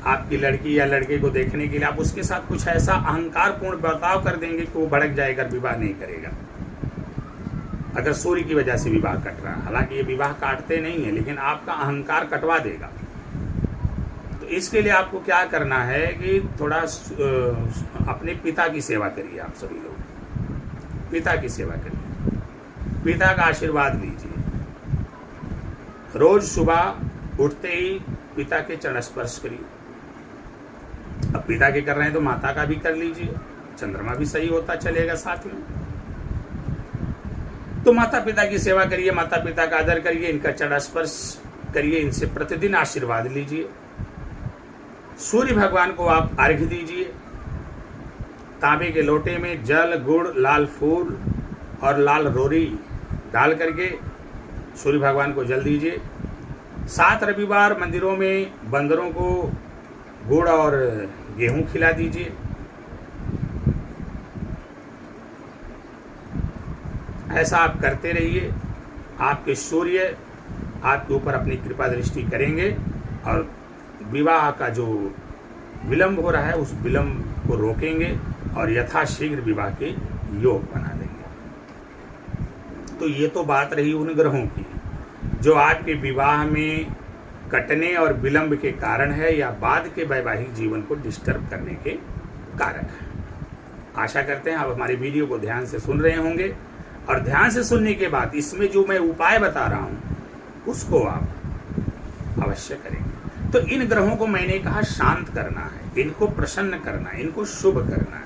A: आपकी लड़की या लड़के को देखने के लिए, आप उसके साथ कुछ ऐसा अहंकारपूर्ण बर्ताव कर देंगे कि वो भड़क जाएगा, विवाह नहीं करेगा। अगर सूर्य की वजह से विवाह कट रहा है, हालांकि ये विवाह काटते नहीं है, लेकिन आपका अहंकार कटवा देगा। तो इसके लिए आपको क्या करना है कि थोड़ा अपने पिता की सेवा करिए। आप सभी लोग पिता की सेवा करिए, पिता का आशीर्वाद लीजिए। रोज सुबह उठते ही पिता के चरण स्पर्श करिए। अब पिता के कर रहे हैं तो माता का भी कर लीजिए, चंद्रमा भी सही होता चलेगा साथ में। तो माता पिता की सेवा करिए, माता पिता का आदर करिए, इनका चरण स्पर्श करिए, इनसे प्रतिदिन आशीर्वाद लीजिए। सूर्य भगवान को आप अर्घ्य दीजिए। तांबे के लोटे में जल, गुड़, लाल फूल और लाल रोरी डाल करके सूर्य भगवान को जल दीजिए। 7 रविवार मंदिरों में बंदरों को गुड़ और गेहूं खिला दीजिए। ऐसा आप करते रहिए, आपके सूर्य आपके ऊपर अपनी कृपा दृष्टि करेंगे और विवाह का जो विलंब हो रहा है उस विलंब को रोकेंगे और यथाशीघ्र विवाह के योग बना देंगे। तो ये तो बात रही उन ग्रहों की जो आपके विवाह में कटने और विलंब के कारण है या बाद के वैवाहिक जीवन को डिस्टर्ब करने के कारक है। आशा करते हैं आप हमारी वीडियो को ध्यान से सुन रहे होंगे और ध्यान से सुनने के बाद इसमें जो मैं उपाय बता रहा हूं उसको आप अवश्य करेंगे। तो इन ग्रहों को मैंने कहा शांत करना है, इनको प्रसन्न करना है, इनको शुभ करना है।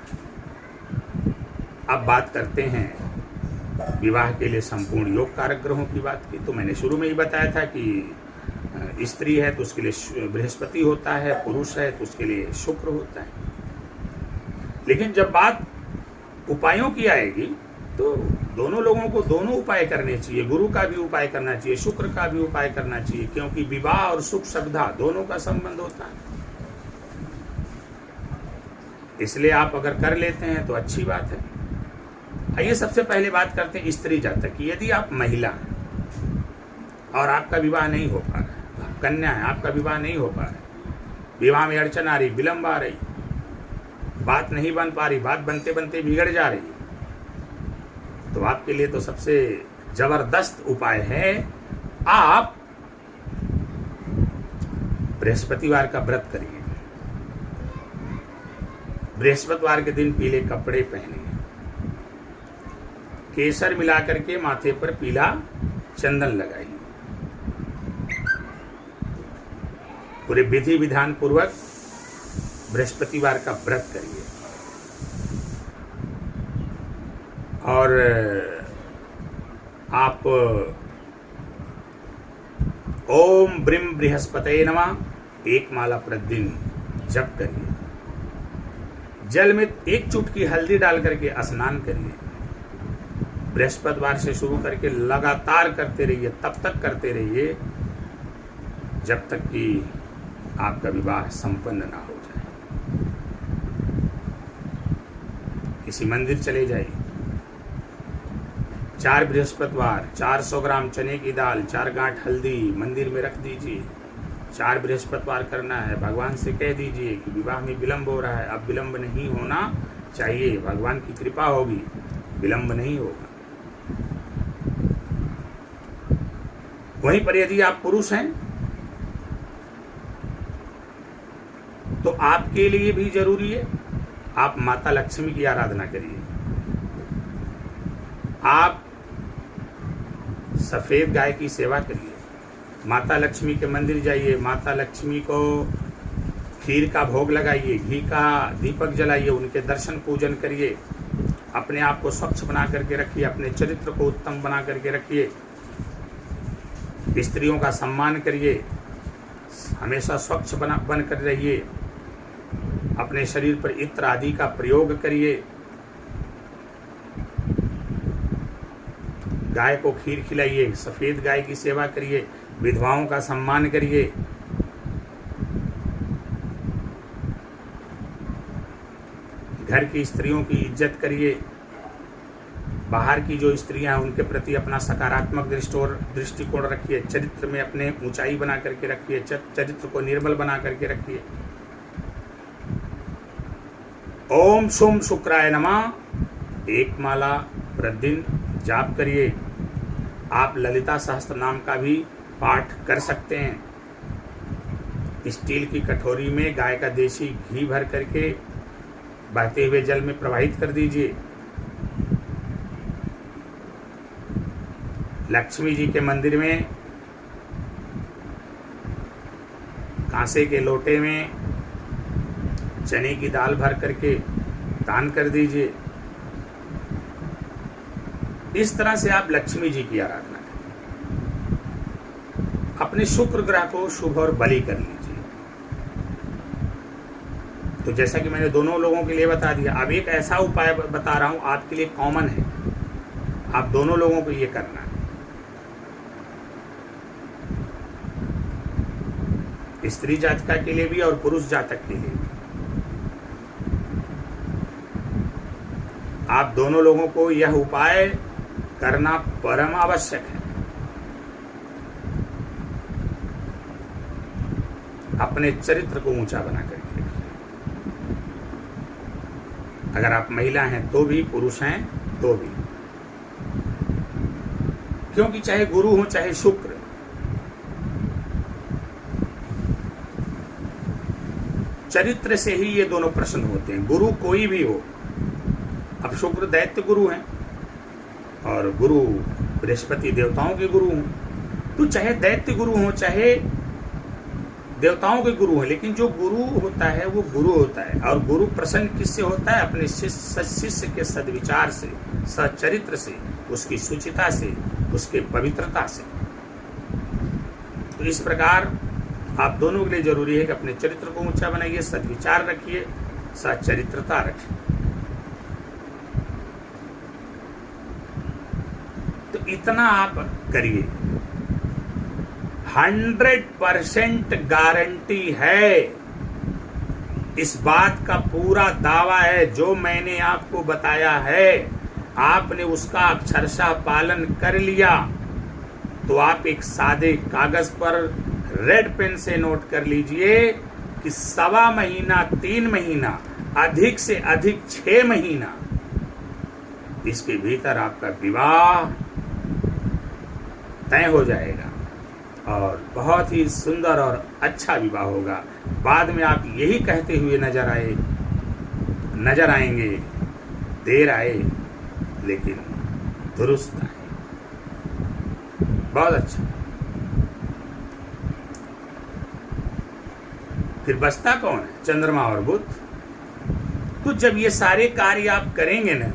A: अब बात करते हैं विवाह के लिए संपूर्ण योग कारक ग्रहों की बात की। तो मैंने शुरू में ही बताया था कि स्त्री है तो उसके लिए बृहस्पति होता है, पुरुष है तो उसके लिए शुक्र होता है। लेकिन जब बात उपायों की आएगी तो दोनों लोगों को दोनों उपाय करने चाहिए। गुरु का भी उपाय करना चाहिए, शुक्र का भी उपाय करना चाहिए, क्योंकि विवाह और सुख सुविधा दोनों का संबंध होता है। इसलिए आप अगर कर लेते हैं तो अच्छी बात है। आइए सबसे पहले बात करते हैं स्त्री जातक की। यदि आप महिला हैं और आपका विवाह नहीं हो पा रहा है, आप कन्या है, आपका विवाह नहीं हो पा रहा है, विवाह में अड़चन आ रही, विलंब आ रही, बात नहीं बन पा रही, बात बनते बनते बिगड़ जा रही, तो आपके लिए तो सबसे जबरदस्त उपाय है, आप बृहस्पतिवार का व्रत करिए। बृहस्पतिवार के दिन पीले कपड़े पहनिए, केसर मिलाकर के माथे पर पीला चंदन लगाइए, पूरे विधि विधान पूर्वक बृहस्पतिवार का व्रत करिए। और आप ओम ब्रीम बृहस्पतये नमः एक माला प्रतिदिन जप करिए। जल में 1 चुटकी हल्दी डाल करके स्नान करिए। बृहस्पतिवार से शुरू करके लगातार करते रहिए, तब तक करते रहिए जब तक कि आपका विवाह संपन्न ना हो जाए। किसी मंदिर चले जाइए, 4 बृहस्पतिवार 400 ग्राम चने की दाल, 4 गांठ हल्दी मंदिर में रख दीजिए। 4 बृहस्पतिवार करना है। भगवान से कह दीजिए कि विवाह में विलंब हो रहा है, अब विलंब नहीं होना चाहिए, भगवान की कृपा होगी, विलंब नहीं होगा। वहीं पर यदि आप पुरुष हैं तो आपके लिए भी जरूरी है, आप माता लक्ष्मी की आराधना करिए। आप सफेद गाय की सेवा करिए, माता लक्ष्मी के मंदिर जाइए, माता लक्ष्मी को खीर का भोग लगाइए, घी का दीपक जलाइए, उनके दर्शन पूजन करिए, अपने आप को स्वच्छ बना करके रखिए, अपने चरित्र को उत्तम बना करके रखिए, स्त्रियों का सम्मान करिए, हमेशा स्वच्छ बन कर रहिए, अपने शरीर पर इत्र आदि का प्रयोग करिए, गाय को खीर खिलाइए, सफेद गाय की सेवा करिए, विधवाओं का सम्मान करिए। घर की स्त्रियों की इज्जत करिए। बाहर की जो स्त्रियां हैं उनके प्रति अपना सकारात्मक दृष्टिकोण रखिए, चरित्र में अपने ऊंचाई बना करके रखिए, चरित्र को निर्मल बना करके रखिए। ओम शुम शुक्राय नमः एक माला प्रतिदिन जाप करिए। आप ललिता सहस्त्र नाम का भी पाठ कर सकते हैं। स्टील की कटोरी में गाय का देसी घी भर करके बहते हुए जल में प्रवाहित कर दीजिए। लक्ष्मी जी के मंदिर में कांसे के लोटे में चने की दाल भर करके दान कर दीजिए। इस तरह से आप लक्ष्मी जी की आराधना करें। अपने शुक्र ग्रह को शुभ और बलि कर लीजिए। तो जैसा कि मैंने दोनों लोगों के लिए बता दिया, अब एक ऐसा उपाय बता रहा हूं आपके लिए कॉमन है, आप दोनों लोगों को ये करना है। स्त्री जातिका के लिए भी और पुरुष जातक के लिए भी। आप दोनों लोगों को यह उपाय करना परम आवश्यक है। अपने चरित्र को ऊंचा बना करके रखिए। अगर आप महिला हैं तो भी, पुरुष हैं तो भी, क्योंकि चाहे गुरु हो चाहे शुक्र, चरित्र से ही ये दोनों प्रश्न होते हैं। गुरु कोई भी हो, अब शुक्र दैत्य गुरु हैं और गुरु बृहस्पति देवताओं के गुरु हों, तो चाहे दैत्य गुरु हो चाहे देवताओं के गुरु हैं, लेकिन जो गुरु होता है वो गुरु होता है। और गुरु प्रसन्न किससे होता है? अपने शिष्य के सद्विचार से, सच्चरित्र से, उसकी सुचिता से, उसके पवित्रता से। तो इस प्रकार आप दोनों के लिए जरूरी है कि अपने चरित्र को ऊंचा बनाइए, सद्विचार रखिए, सच्चरित्रता रखिए। तो इतना आप करिए, 100% गारंटी है, इस बात का पूरा दावा है। जो मैंने आपको बताया है, आपने उसका अक्षरशः पालन कर लिया, तो आप एक सादे कागज पर रेड पेन से नोट कर लीजिए कि 1.25 महीना, 3 महीना, अधिक से अधिक 6 महीना, इसके भीतर आपका विवाह तय हो जाएगा और बहुत ही सुंदर और अच्छा विवाह होगा। बाद में आप यही कहते हुए नजर आएंगे, देर आए लेकिन दुरुस्त आए। बहुत अच्छा। फिर बचता कौन है? चंद्रमा और बुध। तो जब ये सारे कार्य आप करेंगे ना,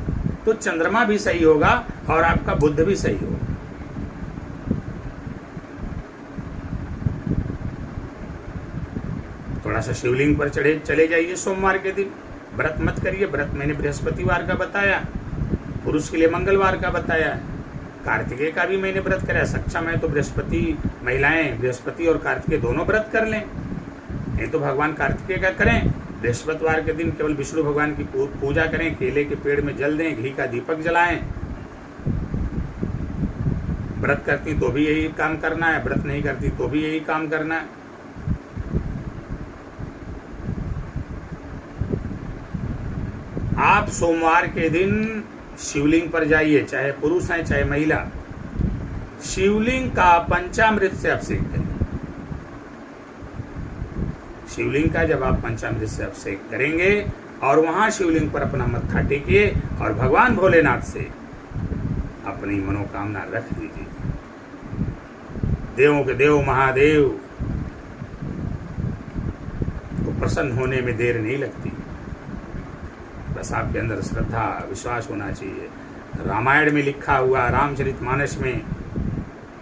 A: तो चंद्रमा भी सही होगा और आपका बुध भी सही होगा। थोड़ा सा शिवलिंग पर चले जाइए सोमवार के दिन। व्रत मत करिए, व्रत मैंने बृहस्पतिवार का बताया, पुरुष के लिए मंगलवार का बताया, कार्तिकेय का भी मैंने व्रत कराया। सक्षम है तो बृहस्पति, महिलाएं बृहस्पति और कार्तिकेय दोनों व्रत कर लें, नहीं तो भगवान कार्तिकेय का करें। बृहस्पतिवार के दिन केवल विष्णु भगवान की पूजा करें, केले के पेड़ में जल दें, घी का दीपक जलाएं। व्रत करती तो भी यही काम करना है, व्रत नहीं करती तो भी यही काम करना है। आप सोमवार के दिन शिवलिंग पर जाइए, चाहे पुरुष हैं चाहे महिला, शिवलिंग का पंचामृत से अभिषेक करिए। शिवलिंग का जब आप पंचामृत से अभिषेक करेंगे और वहां शिवलिंग पर अपना मत्था टेकिए और भगवान भोलेनाथ से अपनी मनोकामना रख दीजिए। देवों के देव महादेव को प्रसन्न होने में देर नहीं लगती। बस आपके अंदर श्रद्धा विश्वास होना चाहिए। रामायण में लिखा हुआ, रामचरितमानस में,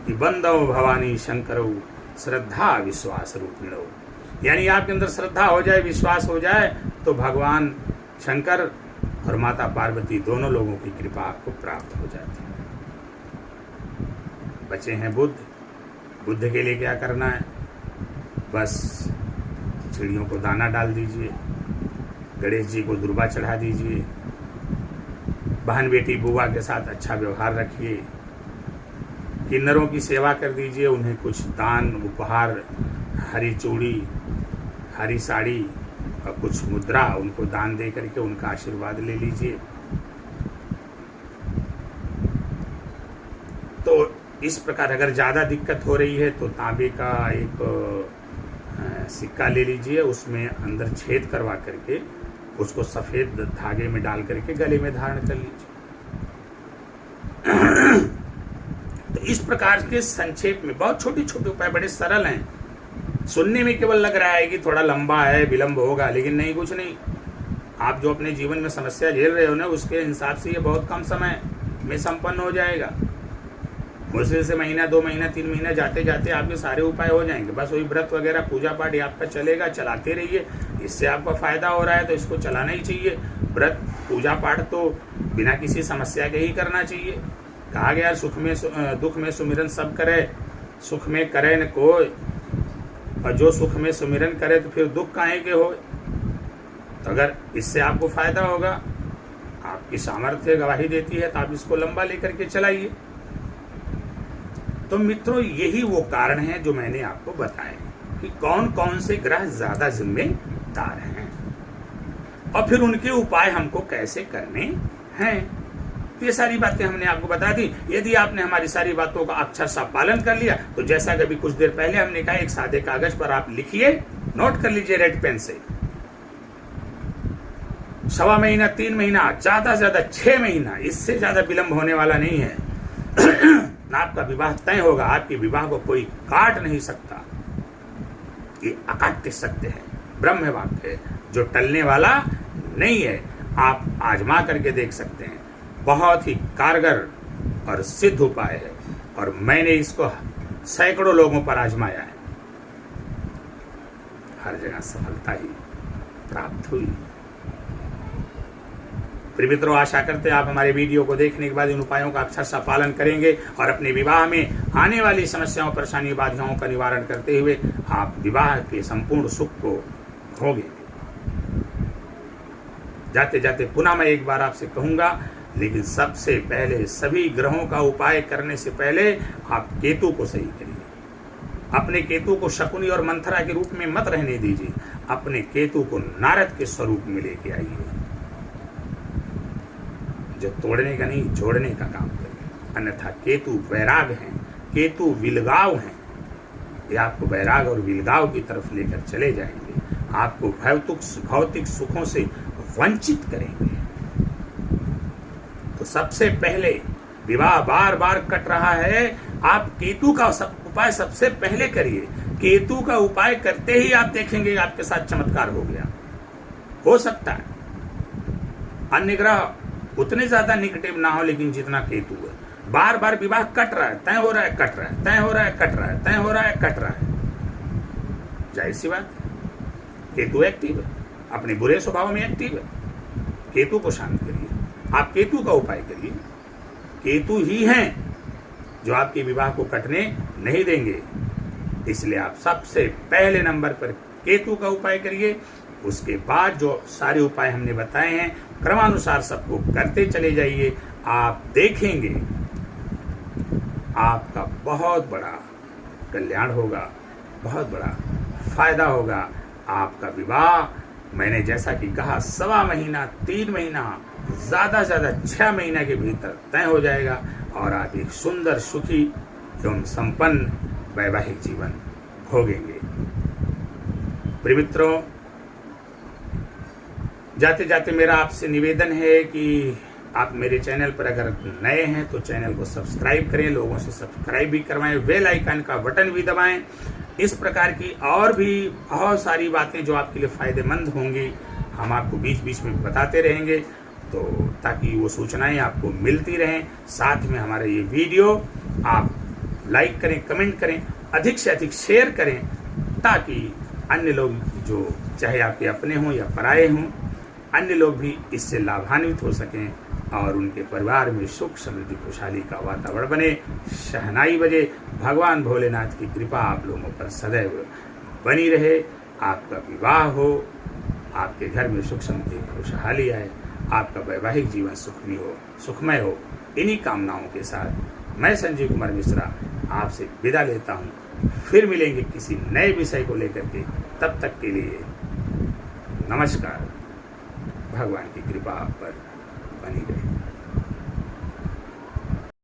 A: कि बंदो भवानी शंकरो श्रद्धा विश्वास रूपिणो, यानी आपके अंदर श्रद्धा हो जाए, विश्वास हो जाए, तो भगवान शंकर और माता पार्वती दोनों लोगों की कृपा आपको प्राप्त हो जाती है। बचे हैं बुध। बुध के लिए क्या करना है? बस चिड़ियों को दाना डाल दीजिए, गणेश जी को दुर्वा चढ़ा दीजिए, बहन बेटी बुआ के साथ अच्छा व्यवहार रखिए, किन्नरों की सेवा कर दीजिए, उन्हें कुछ दान उपहार, हरी चूड़ी, हरी साड़ी और कुछ मुद्रा उनको दान दे करके उनका आशीर्वाद ले लीजिए। तो इस प्रकार अगर ज़्यादा दिक्कत हो रही है तो तांबे का एक सिक्का ले लीजिए, उसमें अंदर छेद करवा करके उसको सफ़ेद धागे में डाल करके गले में धारण कर लीजिए। तो इस प्रकार के संक्षेप में बहुत छोटे छोटे उपाय, बड़े सरल हैं। सुनने में केवल लग रहा है कि थोड़ा लंबा है, विलंब होगा, लेकिन नहीं, कुछ नहीं। आप जो अपने जीवन में समस्या झेल रहे हो ना, उसके हिसाब से ये बहुत कम समय में संपन्न हो जाएगा। मुश्किल से महीना, 2 महीना, 3 महीना जाते जाते आपके सारे उपाय हो जाएंगे। बस वही व्रत वगैरह, पूजा पाठ आपका चलेगा, चलाते रहिए। इससे आपका फायदा हो रहा है तो इसको चलाना ही चाहिए। व्रत पूजा पाठ तो बिना किसी समस्या के ही करना चाहिए। कहा गया सुख में दुख में सुमिरन सब करे, सुख में करे न कोई। और जो सुख में सुमिरन करे तो फिर दुख काहे के हो। तो अगर इससे आपको फायदा होगा, आपकी सामर्थ्य गवाही देती है, तो आप इसको लंबा लेकर के चलाइए। तो मित्रों, यही वो कारण है जो मैंने आपको बताए कि कौन कौन से ग्रह ज्यादा जिम्मेदार हैं और फिर उनके उपाय हमको कैसे करने हैं। ये सारी बातें हमने आपको बता दी। यदि आपने हमारी सारी बातों का अक्षर सा पालन कर लिया तो जैसा कभी कुछ देर पहले हमने कहा, एक सादे कागज पर आप लिखिए, नोट कर लीजिए रेड पेन से। 1.25 महीना, 3 महीना, ज्यादा से ज्यादा 6 महीना, इससे ज्यादा विलंब होने वाला नहीं है। ना आपका विवाह तय होगा, आपके विवाह को कोई काट नहीं सकता। ये अकाट्य सत्य है, ब्रह्म वाक्य है, जो टलने वाला नहीं है। आप आजमा करके देख सकते हैं, बहुत ही कारगर और सिद्ध उपाय है और मैंने इसको सैकड़ों लोगों पर आजमाया है, हर जगह सफलता ही प्राप्त हुई। प्रिय मित्रों, आशा करते हैं आप हमारे वीडियो को देखने के बाद इन उपायों का अक्षर सा पालन करेंगे और अपने विवाह में आने वाली समस्याओं, परेशानी, बाधाओं का निवारण करते हुए आप विवाह के संपूर्ण सुख को भोगेंगे। जाते जाते पुनः मैं एक बार आपसे कहूंगा, लेकिन सबसे पहले सभी ग्रहों का उपाय करने से पहले आप केतु को सही करिए। अपने केतु को शकुनी और मंथरा के रूप में मत रहने दीजिए, अपने केतु को नारद के स्वरूप में लेके आइए, जो तोड़ने का नहीं जोड़ने का काम करें। अन्यथा केतु वैराग हैं, केतु विलगाव हैं, ये आपको वैराग और विलगाव की तरफ लेकर चले जाएंगे, आपको भौतिक सुखों से वंचित करेंगे। तो सबसे पहले विवाह बार बार कट रहा है, आप केतु का उपाय सबसे पहले करिए। केतु का उपाय करते ही आप देखेंगे आपके साथ चमत्कार हो गया। हो सकता है अन्य ग्रह उतने ज्यादा निगेटिव ना हो, लेकिन जितना केतु है, बार बार विवाह कट रहा है, तय हो रहा है, कट रहा है, तय हो रहा है, कट रहा है, तय हो रहा है, कट रहा है। जाहिर सी बात है, केतु एक्टिव है, अपने बुरे स्वभाव में एक्टिव है। केतु को शांत करिए, आप केतु का उपाय करिए। केतु ही हैं जो आपके विवाह को कटने नहीं देंगे, इसलिए आप सबसे पहले नंबर पर केतु का उपाय करिए। उसके बाद जो सारे उपाय हमने बताए हैं क्रमानुसार सबको करते चले जाइए। आप देखेंगे आपका बहुत बड़ा कल्याण होगा, बहुत बड़ा फायदा होगा। आपका विवाह मैंने जैसा कि कहा 1.25 महीना, 3 महीना, ज्यादा से ज्यादा 6 महीना के भीतर तय हो जाएगा और आप एक सुंदर, सुखी एवं संपन्न वैवाहिक जीवन भोगेंगे। प्रिय मित्रों, जाते जाते मेरा आपसे निवेदन है कि आप मेरे चैनल पर अगर नए हैं तो चैनल को सब्सक्राइब करें, लोगों से सब्सक्राइब भी करवाएं, बेल आइकन का बटन भी दबाएं। इस प्रकार की और भी बहुत सारी बातें जो आपके लिए फायदेमंद होंगी हम आपको बीच बीच में बताते रहेंगे, तो ताकि वो सूचनाएं आपको मिलती रहें। साथ में हमारा ये वीडियो आप लाइक करें, कमेंट करें, अधिक से अधिक शेयर करें, ताकि अन्य लोग जो चाहे आपके अपने हों या पराये हों, अन्य लोग भी इससे लाभान्वित हो सकें और उनके परिवार में सुख, समृद्धि, खुशहाली का वातावरण बने, शहनाई बजे। भगवान भोलेनाथ की कृपा आप लोगों पर सदैव बनी रहे। आपका विवाह हो, आपके घर में सुख, समृद्धि, खुशहाली आए, आपका वैवाहिक जीवन सुखमय हो। इन्हीं कामनाओं के साथ मैं संजीव कुमार मिश्रा आपसे विदा लेता हूँ। फिर मिलेंगे किसी नए विषय को लेकर के, तब तक के लिए नमस्कार। भगवान की कृपा आप पर बनी रहे।